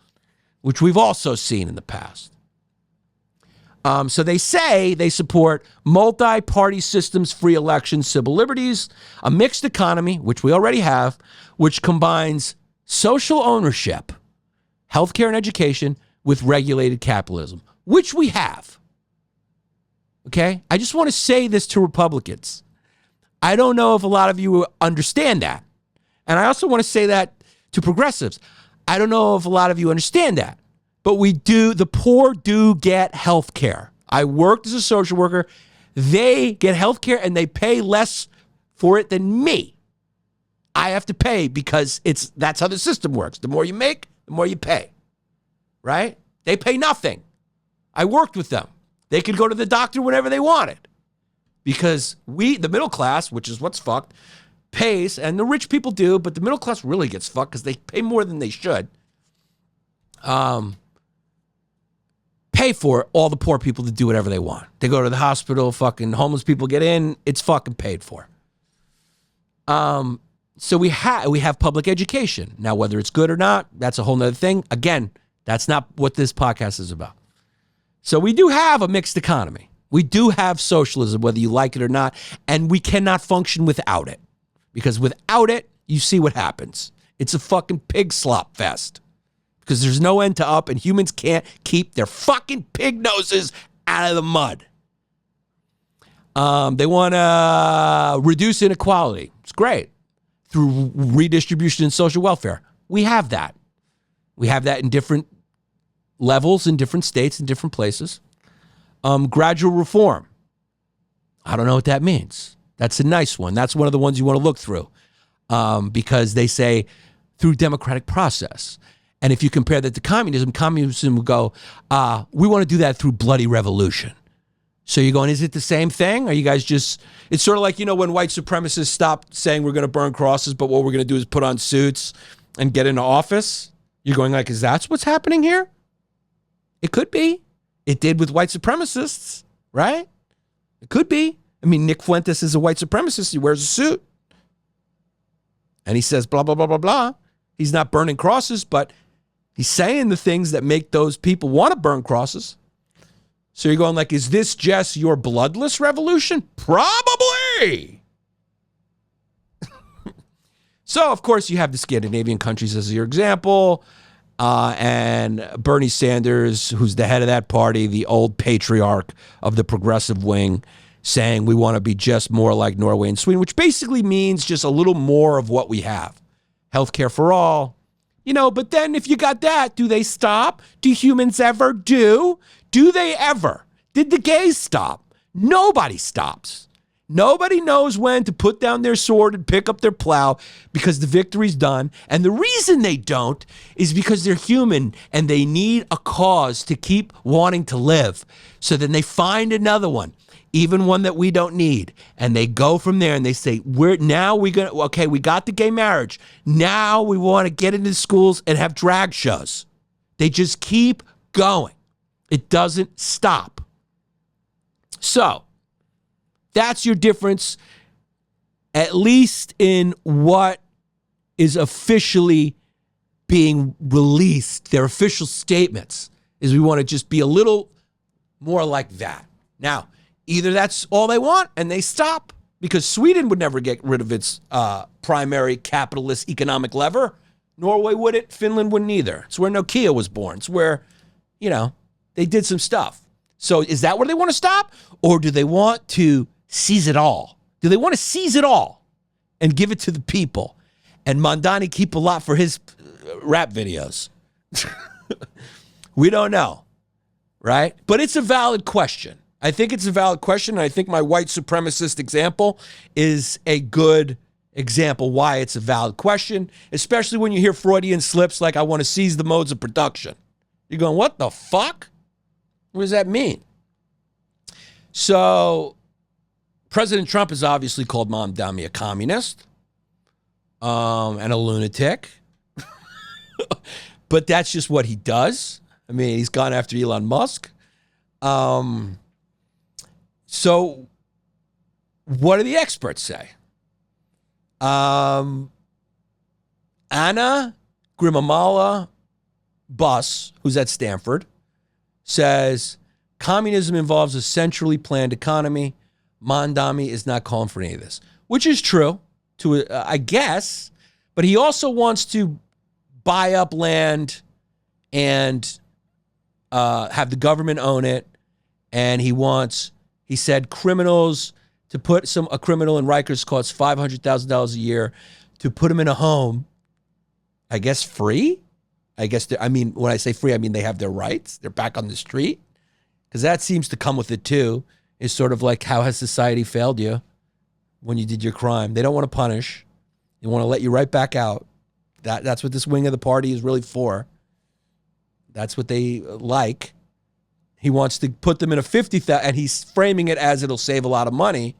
which we've also seen in the past. So they say they support multi-party systems, free elections, civil liberties, a mixed economy, which we already have, which combines social ownership, healthcare and education with regulated capitalism, which we have. Okay? I just want to say this to Republicans. I don't know if a lot of you understand that. And I also want to say that to progressives. I don't know if a lot of you understand that. But the poor do get health care. I worked as a social worker. They get health care and they pay less for it than me. I have to pay because that's how the system works. The more you make, the more you pay, right? They pay nothing. I worked with them. They could go to the doctor whenever they wanted because the middle class, which is what's fucked, pays, and the rich people do, but the middle class really gets fucked because they pay more than they should. Pay for all the poor people to do whatever they want. They go to the hospital, fucking homeless people get in, it's fucking paid for. So we have public education. Now, whether it's good or not, that's a whole nother thing. Again, that's not what this podcast is about. So we do have a mixed economy. We do have socialism, whether you like it or not, and we cannot function without it. Because without it, you see what happens. It's a fucking pig slop fest. Because there's no end to up, and humans can't keep their fucking pig noses out of the mud. They want to reduce inequality. It's great. Through redistribution and social welfare. We have that. We have that in different levels, in different states, in different places. Gradual reform. I don't know what that means. That's a nice one. That's one of the ones you want to look through. Because they say through democratic process. And if you compare that to communism will go, we want to do that through bloody revolution. So you're going, is it the same thing? Are you guys just, it's sort of like, when white supremacists stopped saying we're going to burn crosses, but what we're going to do is put on suits and get into office. You're going like, is that what's happening here? It could be. It did with white supremacists, right? It could be. I mean, Nick Fuentes is a white supremacist. He wears a suit. And he says blah, blah, blah, blah, blah. He's not burning crosses, but he's saying the things that make those people want to burn crosses. So you're going like, is this just your bloodless revolution? Probably. So, of course, you have the Scandinavian countries as your example. And Bernie Sanders, who's the head of that party, the old patriarch of the progressive wing, saying we want to be just more like Norway and Sweden, which basically means just a little more of what we have. Healthcare for all. But then if you got that, do they stop? Do humans ever do? Do they ever? Did the gays stop? Nobody stops. Nobody knows when to put down their sword and pick up their plow because the victory's done. And the reason they don't is because they're human and they need a cause to keep wanting to live. So then they find another one, even one that we don't need. And they go from there and they say, we got the gay marriage. Now we want to get into schools and have drag shows. They just keep going. It doesn't stop. So that's your difference, at least in what is officially being released. Their official statements is we want to just be a little more like that. Now, either that's all they want and they stop, because Sweden would never get rid of its primary capitalist economic lever. Norway wouldn't. Finland wouldn't either. It's where Nokia was born. It's where, they did some stuff. So is that where they want to stop? Or do they want to seize it all? Do they want to seize it all and give it to the people? And Mondani keep a lot for his rap videos. We don't know, right? But it's a valid question. I think it's a valid question, and I think my white supremacist example is a good example why it's a valid question, especially when you hear Freudian slips like, I want to seize the modes of production. You're going, what the fuck? What does that mean? So President Trump has obviously called Mondani a communist and a lunatic. But that's just what he does. I mean, he's gone after Elon Musk. So what do the experts say? Anna Grimamala Bus, who's at Stanford, says communism involves a centrally planned economy. Mondani is not calling for any of this, which is true, I guess. But he also wants to buy up land and have the government own it. And he said criminals, to put a criminal in Rikers costs $500,000 a year. To put him in a home, I guess free? When I say free, I mean they have their rights. They're back on the street. Because that seems to come with it too. It's sort of like, how has society failed you when you did your crime? They don't want to punish. They want to let you right back out. That's what this wing of the party is really for. That's what they like. He wants to put them in a 50,000, and he's framing it as it'll save a lot of money.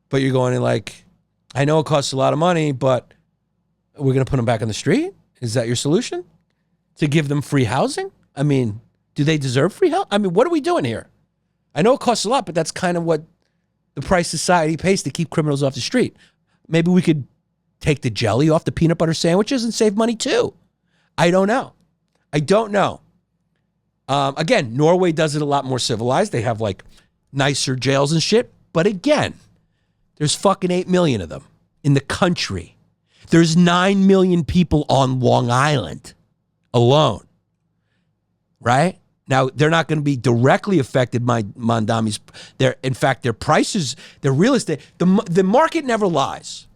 But you're going like, I know it costs a lot of money, but we're going to put them back on the street? Is that your solution? To give them free housing? I mean, do they deserve free housing? I mean, what are we doing here? I know it costs a lot, but that's kind of what the price society pays to keep criminals off the street. Maybe we could take the jelly off the peanut butter sandwiches and save money too. I don't know. Again, Norway does it a lot more civilized. They have like nicer jails and shit. But again, there's fucking 8 million of them in the country. There's 9 million people on Long Island alone. Right? Now, they're not going to be directly affected by Mondami's. In fact, their prices, their real estate, the market never lies.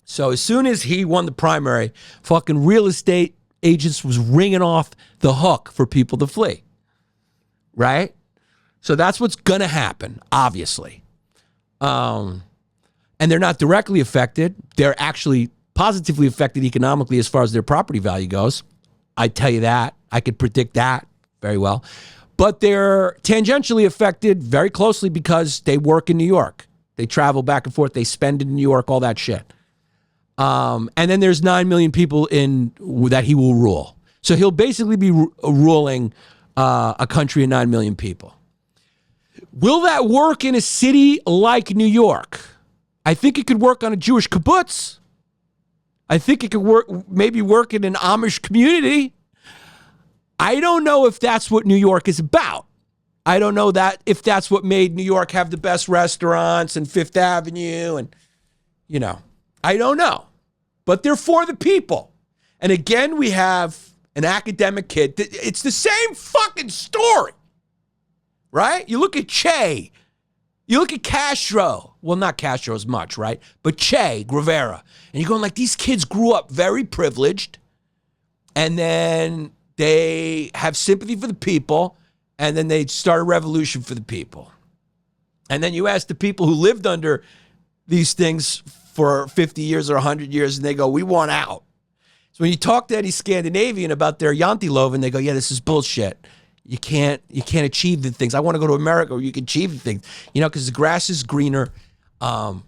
So as soon as he won the primary, fucking real estate agents was ringing off the hook for people to flee. Right? So that's what's going to happen, obviously. And they're not directly affected. They're actually positively affected economically as far as their property value goes. I tell you that. I could predict that very well. But they're tangentially affected very closely because they work in New York. They travel back and forth. They spend in New York, all that shit. And then there's 9 million people that he will rule. So he'll basically be ruling a country of 9 million people. Will that work in a city like New York? I think it could work on a Jewish kibbutz. I think it could maybe work in an Amish community. I don't know if that's what New York is about. I don't know if that's what made New York have the best restaurants and Fifth Avenue and, I don't know. But they're for the people. And again, we have an academic kid. It's the same fucking story, right? You look at Che. You look at Castro. Well, not Castro as much, right? But Che Guevara. And you're going like, these kids grew up very privileged. And then they have sympathy for the people. And then they start a revolution for the people. And then you ask the people who lived under these things for 50 years or 100 years, and they go, we want out. So when you talk to any Scandinavian about their Janteloven, they go, yeah, this is bullshit. You can't achieve the things. I want to go to America where you can achieve the things. Because the grass is greener. The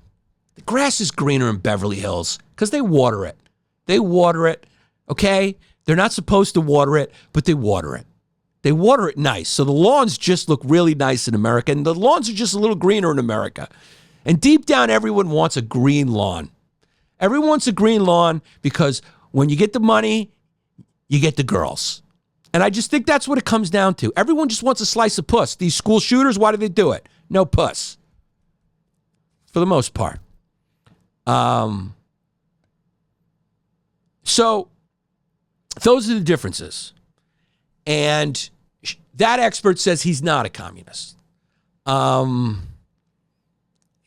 grass is greener in Beverly Hills because they water it. They water it, okay? They're not supposed to water it, but they water it. They water it nice. So the lawns just look really nice in America, and the lawns are just a little greener in America. And deep down, everyone wants a green lawn. Everyone wants a green lawn because when you get the money, you get the girls. And I just think that's what it comes down to. Everyone just wants a slice of puss. These school shooters, why do they do it? No puss. For the most part. So those are the differences. And that expert says he's not a communist.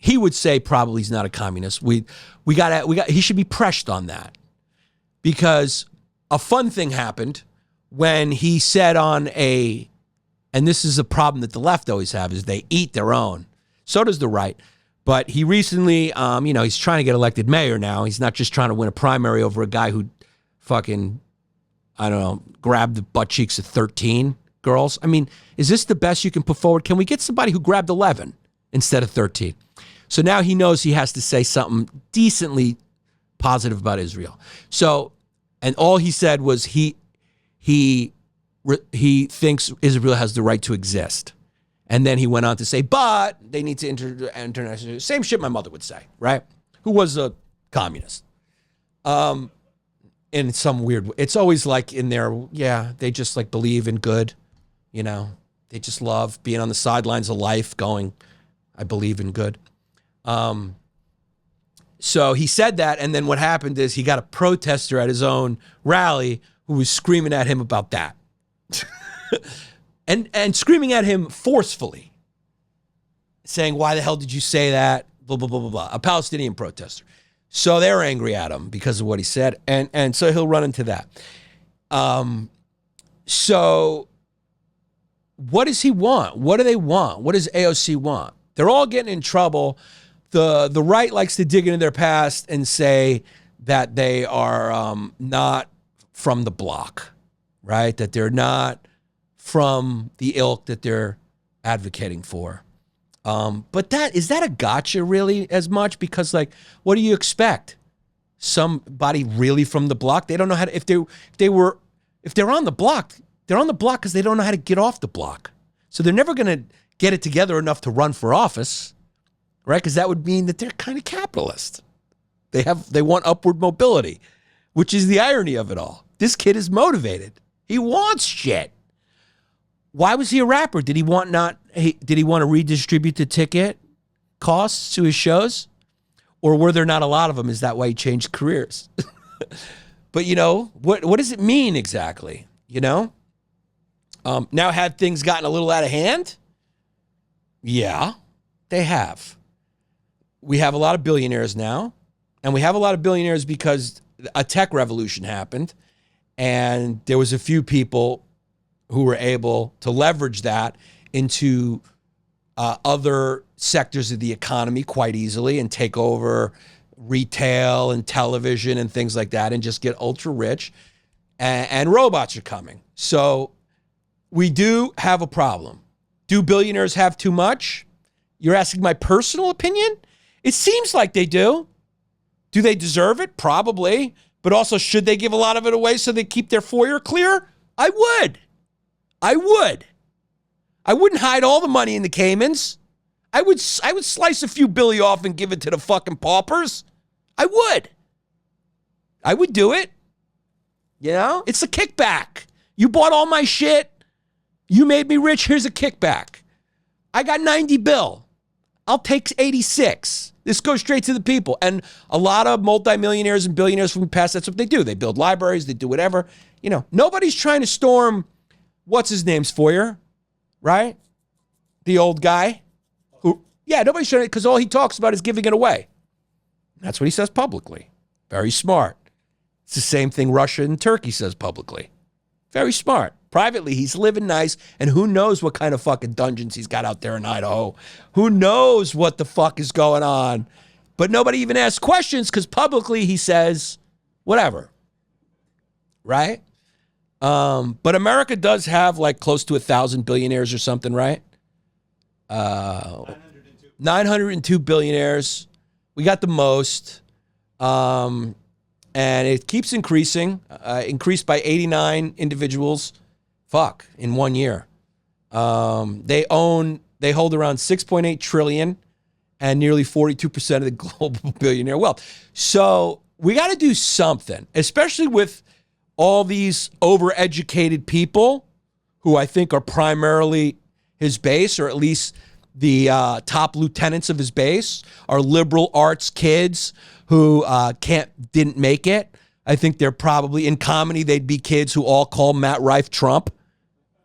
He would say probably he's not a communist. He should be pressed on that. Because a fun thing happened when he said and this is a problem that the left always have, is they eat their own. So does the right. But he recently, he's trying to get elected mayor now. He's not just trying to win a primary over a guy who fucking, grabbed the butt cheeks of 13 girls. I mean, is this the best you can put forward? Can we get somebody who grabbed 11 instead of 13? So now he knows he has to say something decently positive about Israel. So, and all he said was he thinks Israel has the right to exist. And then he went on to say, but they need to international. Same shit my mother would say, right? Who was a communist. In some weird way. It's always like in there, they just like believe in good, They just love being on the sidelines of life going, I believe in good. So he said that, and then what happened is he got a protester at his own rally who was screaming at him about that. and screaming at him forcefully, saying, why the hell did you say that? Blah, blah, blah, blah, blah. A Palestinian protester. So they're angry at him because of what he said, and so he'll run into that. So what does he want? What do they want? What does AOC want? They're all getting in trouble. The right likes to dig into their past and say that they are not from the block, right? That they're not from the ilk that they're advocating for. But is that a gotcha really as much? Because like, what do you expect? Somebody really from the block? They don't know how to, if they're on the block, they're on the block because they don't know how to get off the block. So they're never going to get it together enough to run for office, right? Because that would mean that they're kind of capitalist. They want upward mobility, which is the irony of it all. This kid is motivated. He wants shit. Why was he a rapper? Did he want to redistribute the ticket costs to his shows? Or were there not a lot of them? Is that why he changed careers? But what does it mean exactly? Now had things gotten a little out of hand? Yeah, they have. We have a lot of billionaires now, and we have a lot of billionaires because a tech revolution happened, and there was a few people who were able to leverage that into other sectors of the economy quite easily and take over retail and television and things like that and just get ultra rich. And robots are coming. So we do have a problem. Do billionaires have too much? You're asking my personal opinion? It seems like they do. Do they deserve it? Probably. But also, should they give a lot of it away so they keep their foyer clear? I would. I wouldn't hide all the money in the Caymans. I would slice a few billy off and give it to the fucking paupers. I would do it. You know? It's a kickback. You bought all my shit. You made me rich. Here's a kickback. I got 90 bill. I'll take 86. This goes straight to the people. And a lot of multimillionaires and billionaires from the past, that's what they do. They build libraries. They do whatever. You know, nobody's trying to storm, what's his name's foyer, right? The old guy. Nobody's trying to, because all he talks about is giving it away. That's what he says publicly. Very smart. It's the same thing Russia and Turkey says publicly. Very smart. Privately, he's living nice, and who knows what kind of fucking dungeons he's got out there in Idaho. Who knows what the fuck is going on. But nobody even asks questions because publicly he says whatever. Right? But America does have like close to 1,000 billionaires or something, right? 902 billionaires. We got the most. And it keeps increasing. Increased by 89 individuals. In 1 year. They hold around 6.8 trillion and nearly 42% of the global billionaire wealth. So we got to do something, especially with all these overeducated people who I think are primarily his base, or at least the top lieutenants of his base, are liberal arts kids who didn't make it. I think they're probably in comedy. They'd be kids who all call Matt Rife Trump.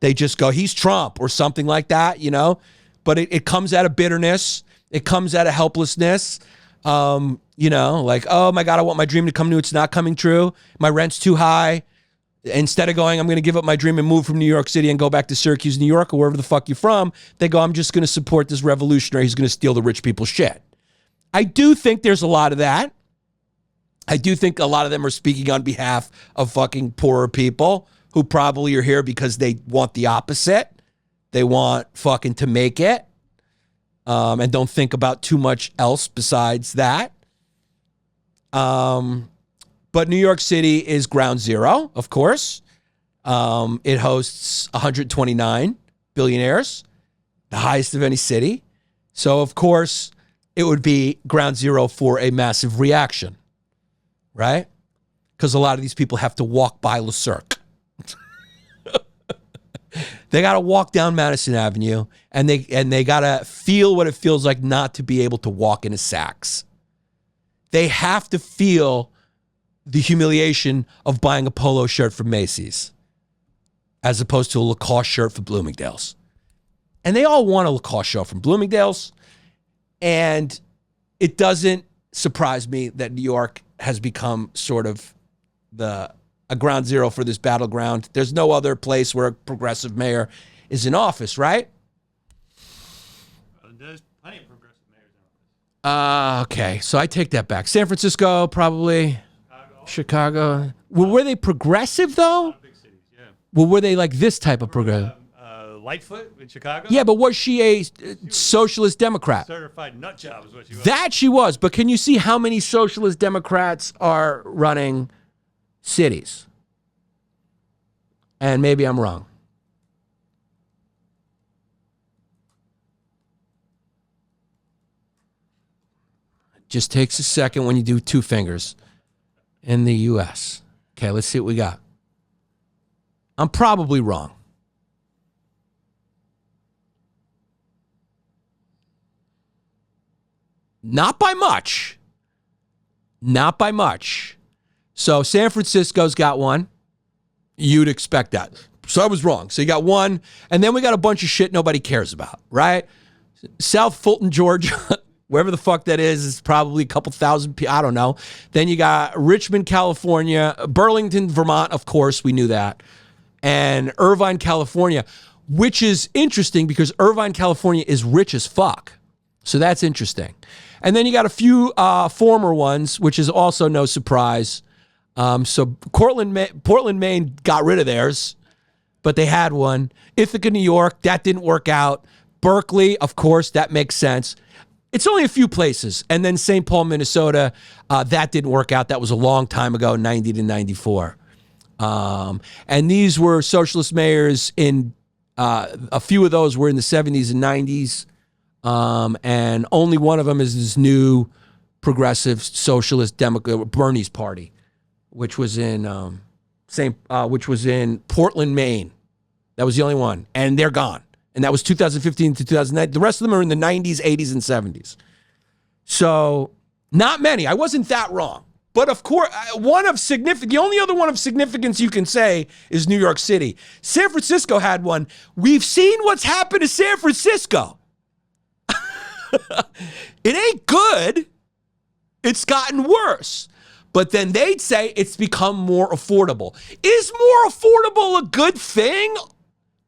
They just go, he's Trump or something like that, you know. But it comes out of bitterness. It comes out of helplessness. You know, like, oh my God, I want my dream to come true. It's not coming true. My rent's too high. Instead of going, I'm going to give up my dream and move from New York City and go back to Syracuse, New York, or wherever the fuck you're from, they go, I'm just going to support this revolutionary who's going to steal the rich people's shit. I do think there's a lot of that. I do think a lot of them are speaking on behalf of fucking poorer people who probably are here because they want the opposite. They want fucking to make it, and don't think about too much else besides that. But New York City is ground zero, of course. It hosts 129 billionaires, the highest of any city. So, of course, it would be ground zero for a massive reaction, right? Because a lot of these people have to walk by Le Cirque. They got to walk down Madison Avenue, and they got to feel what it feels like not to be able to walk in a Saks. They have to feel the humiliation of buying a polo shirt from Macy's as opposed to a Lacoste shirt for Bloomingdale's. And they all want a Lacoste shirt from Bloomingdale's, and it doesn't surprise me that New York has become sort of a ground zero for this battleground. There's no other place where a progressive mayor is in office, right? There's plenty of progressive mayors in office. Okay, so I take that back. San Francisco, probably. Chicago. Well, were they progressive, though? Big cities, yeah. Well, were they like this type of progressive? Lightfoot in Chicago? Yeah, but was she a socialist Democrat? Certified nut job is what she was. That she was, but can you see how many socialist Democrats are running cities? And maybe I'm wrong. It just takes a second when you do two fingers in the U.S. Okay, let's see what we got. I'm probably wrong. Not by much. Not by much. So San Francisco's got one. You'd expect that. So I was wrong. So you got one, and then we got a bunch of shit nobody cares about, right? South Fulton, Georgia, wherever the fuck that is probably a couple thousand people. I don't know. Then you got Richmond, California, Burlington, Vermont, of course, we knew that, and Irvine, California, which is interesting because Irvine, California is rich as fuck. So that's interesting. And then you got a few former ones, which is also no surprise. So Portland, Maine got rid of theirs, but they had one. Ithaca, New York, that didn't work out. Berkeley, of course, that makes sense. It's only a few places. And then St. Paul, Minnesota, that didn't work out. That was a long time ago, 90 to 94. And these were socialist mayors in A few of those were in the 70s and 90s. And only one of them is this new progressive socialist Democrat, Bernie's party, which was in Portland, Maine. That was the only one. And they're gone. And that was 2015 to 2009. The rest of them are in the 90s, 80s, and 70s. So not many. I wasn't that wrong. But of course, the only other one of significance you can say is New York City. San Francisco had one. We've seen what's happened to San Francisco. It ain't good. It's gotten worse. But then they'd say it's become more affordable. Is more affordable a good thing?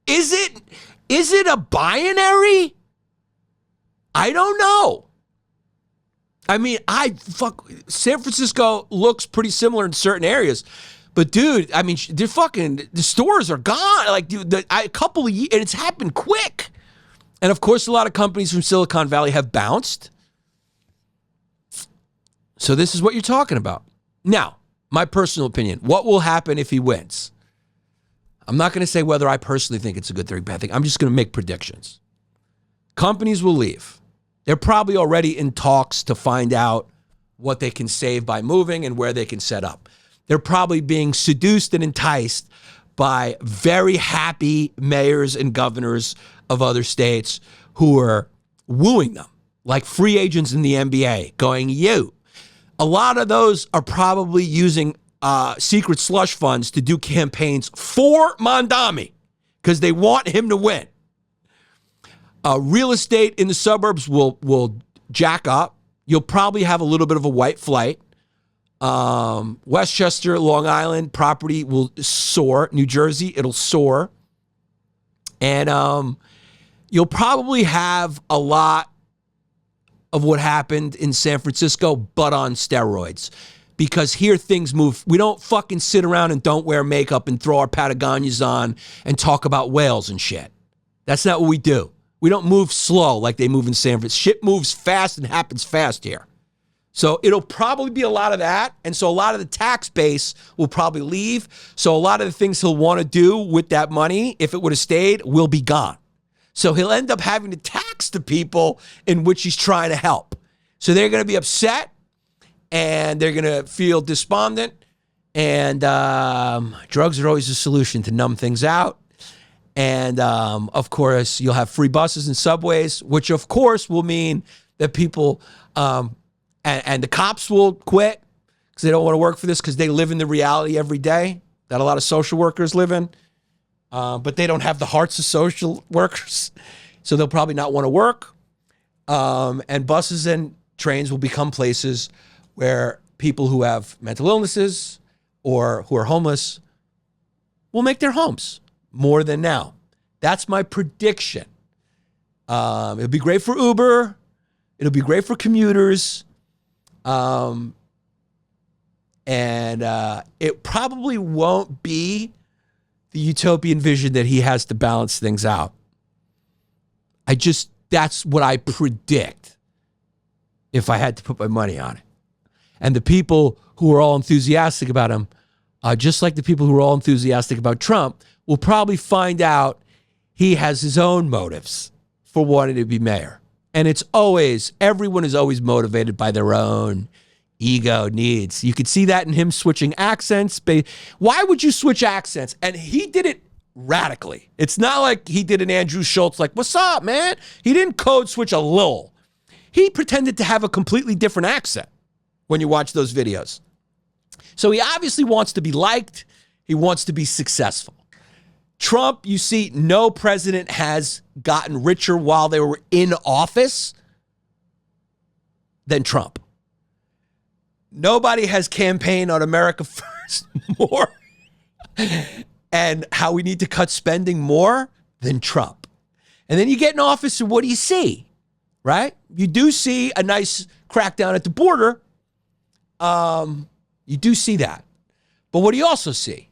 Is it a binary? I don't know. I mean, San Francisco looks pretty similar in certain areas. But dude, I mean, the stores are gone. Like, dude, a couple of years, and it's happened quick. And of course, a lot of companies from Silicon Valley have bounced. So this is what you're talking about. Now, my personal opinion, what will happen if he wins? I'm not going to say whether I personally think it's a good thing or bad thing. I'm just going to make predictions. Companies will leave. They're probably already in talks to find out what they can save by moving and where they can set up. They're probably being seduced and enticed by very happy mayors and governors of other states who are wooing them, like free agents in the NBA, going, you. A lot of those are probably using secret slush funds to do campaigns for Mondami because they want him to win. Real estate in the suburbs will jack up. You'll probably have a little bit of a white flight. Westchester, Long Island property will soar. New Jersey, it'll soar. And you'll probably have a lot of what happened in San Francisco, but on steroids. Because here things move. We don't fucking sit around and don't wear makeup and throw our Patagonias on and talk about whales and shit. That's not what we do. We don't move slow like they move in San Francisco. Shit moves fast and happens fast here. So it'll probably be a lot of that. And so a lot of the tax base will probably leave. So a lot of the things he'll want to do with that money, if it would have stayed, will be gone. So he'll end up having to tax the people in which he's trying to help. So they're going to be upset and they're going to feel despondent. And drugs are always a solution to numb things out. And of course, you'll have free buses and subways, which of course will mean that people and the cops will quit because they don't want to work for this because they live in the reality every day that a lot of social workers live in. But they don't have the hearts of social workers, so they'll probably not want to work. And buses and trains will become places where people who have mental illnesses or who are homeless will make their homes more than now. That's my prediction. It'll be great for Uber. It'll be great for commuters. And it probably won't be the utopian vision that he has to balance things out. That's what I predict if I had to put my money on it. And the people who are all enthusiastic about him, just like the people who are all enthusiastic about Trump, will probably find out he has his own motives for wanting to be mayor. And everyone is always motivated by their own ego needs. You could see that in him switching accents. Why would you switch accents? And he did it radically. It's not like he did an Andrew Schultz, like, what's up, man? He didn't code switch a little. He pretended to have a completely different accent when you watch those videos. So he obviously wants to be liked. He wants to be successful. Trump, you see, no president has gotten richer while they were in office than Trump. Nobody has campaigned on America First more and how we need to cut spending more than Trump. And then you get in office and what do you see? Right? You do see a nice crackdown at the border. You do see that. But what do you also see?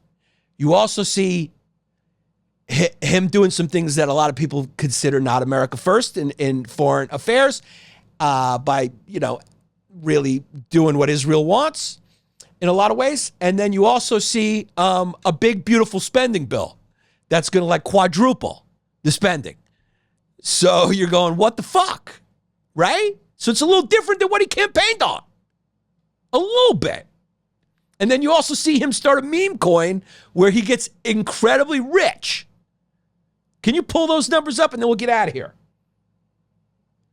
You also see him doing some things that a lot of people consider not America First in foreign affairs by, really doing what Israel wants in a lot of ways. And then you also see a big, beautiful spending bill that's going to quadruple the spending. So you're going, what the fuck? Right? So it's a little different than what he campaigned on. A little bit. And then you also see him start a meme coin where he gets incredibly rich. Can you pull those numbers up and then we'll get out of here?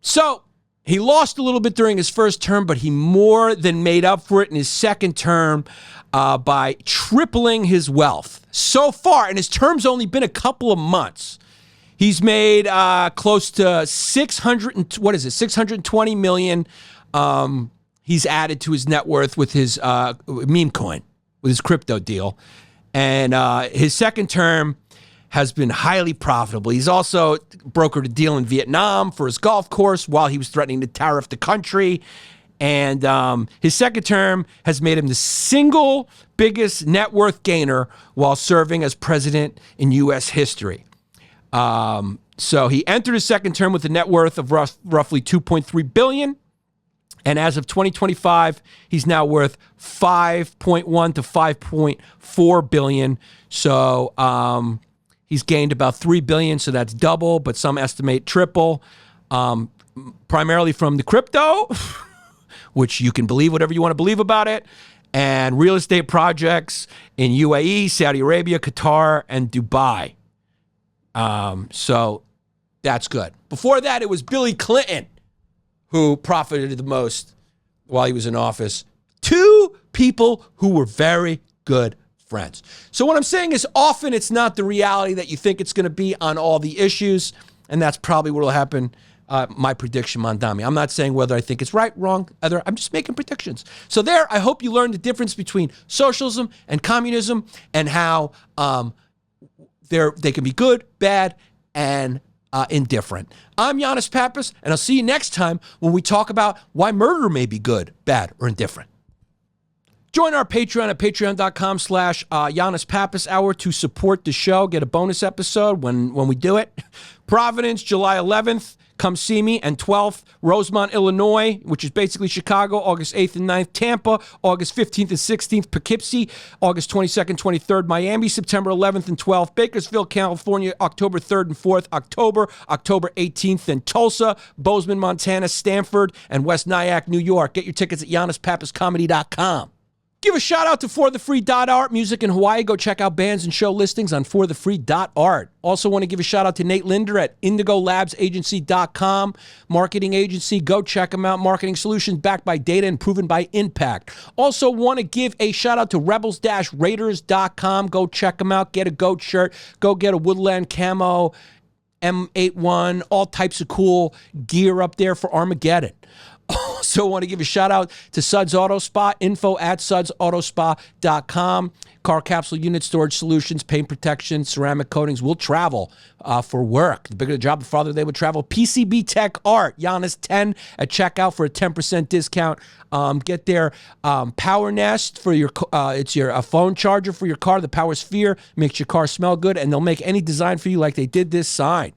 So he lost a little bit during his first term, but he more than made up for it in his second term by tripling his wealth. So far, and his term's only been a couple of months, he's made close to 620 million. He's added to his net worth with his meme coin, with his crypto deal. And his second term has been highly profitable. He's also brokered a deal in Vietnam for his golf course while he was threatening to tariff the country. And his second term has made him the single biggest net worth gainer while serving as president in U.S. history. So he entered his second term with a net worth of roughly $2.3 billion. And as of 2025, he's now worth $5.1 to $5.4 billion. So he's gained about $3 billion, so that's double, but some estimate triple, primarily from the crypto, which you can believe whatever you want to believe about it, and real estate projects in UAE, Saudi Arabia, Qatar, and Dubai. So that's good. Before that, it was Billy Clinton who profited the most while he was in office. Two people who were very good friends. So what I'm saying is often it's not the reality that you think it's going to be on all the issues, and that's probably what will happen. My prediction, Mondami. I'm not saying whether I think it's right, wrong, either. I'm just making predictions. So there, I hope you learned the difference between socialism and communism and how they can be good, bad, and indifferent. I'm Yannis Pappas, and I'll see you next time when we talk about why murder may be good, bad, or indifferent. Join our Patreon at patreon.com/Yannis Pappas Hour to support the show. Get a bonus episode when we do it. Providence, July 11th. Come see me. And 12th, Rosemont, Illinois, which is basically Chicago, August 8th and 9th. Tampa, August 15th and 16th. Poughkeepsie, August 22nd, 23rd. Miami, September 11th and 12th. Bakersfield, California, October 3rd and 4th. October 18th. And Tulsa, Bozeman, Montana, Stanford, and West Nyack, New York. Get your tickets at YannisPappasComedy.com. Give a shout out to forthefree.art, music in Hawaii. Go check out bands and show listings on forthefree.art. Also want to give a shout out to Nate Linder at IndigoLabsAgency.com, marketing agency. Go check them out. Marketing solutions backed by data and proven by impact. Also want to give a shout out to Rebels-Raiders.com. Go check them out. Get a goat shirt. Go get a Woodland camo, M81, all types of cool gear up there for Armageddon. Also want to give a shout out to Suds Auto Spa, info at sudsAutospa.com. Car capsule unit storage solutions, paint protection, ceramic coatings will travel for work. The bigger the job, the farther they would travel. PCB Tech Art, Giannis 10 at checkout for a 10% discount. Get their Power Nest for your, it's your phone charger for your car. The Power Sphere makes your car smell good, and they'll make any design for you like they did this sign.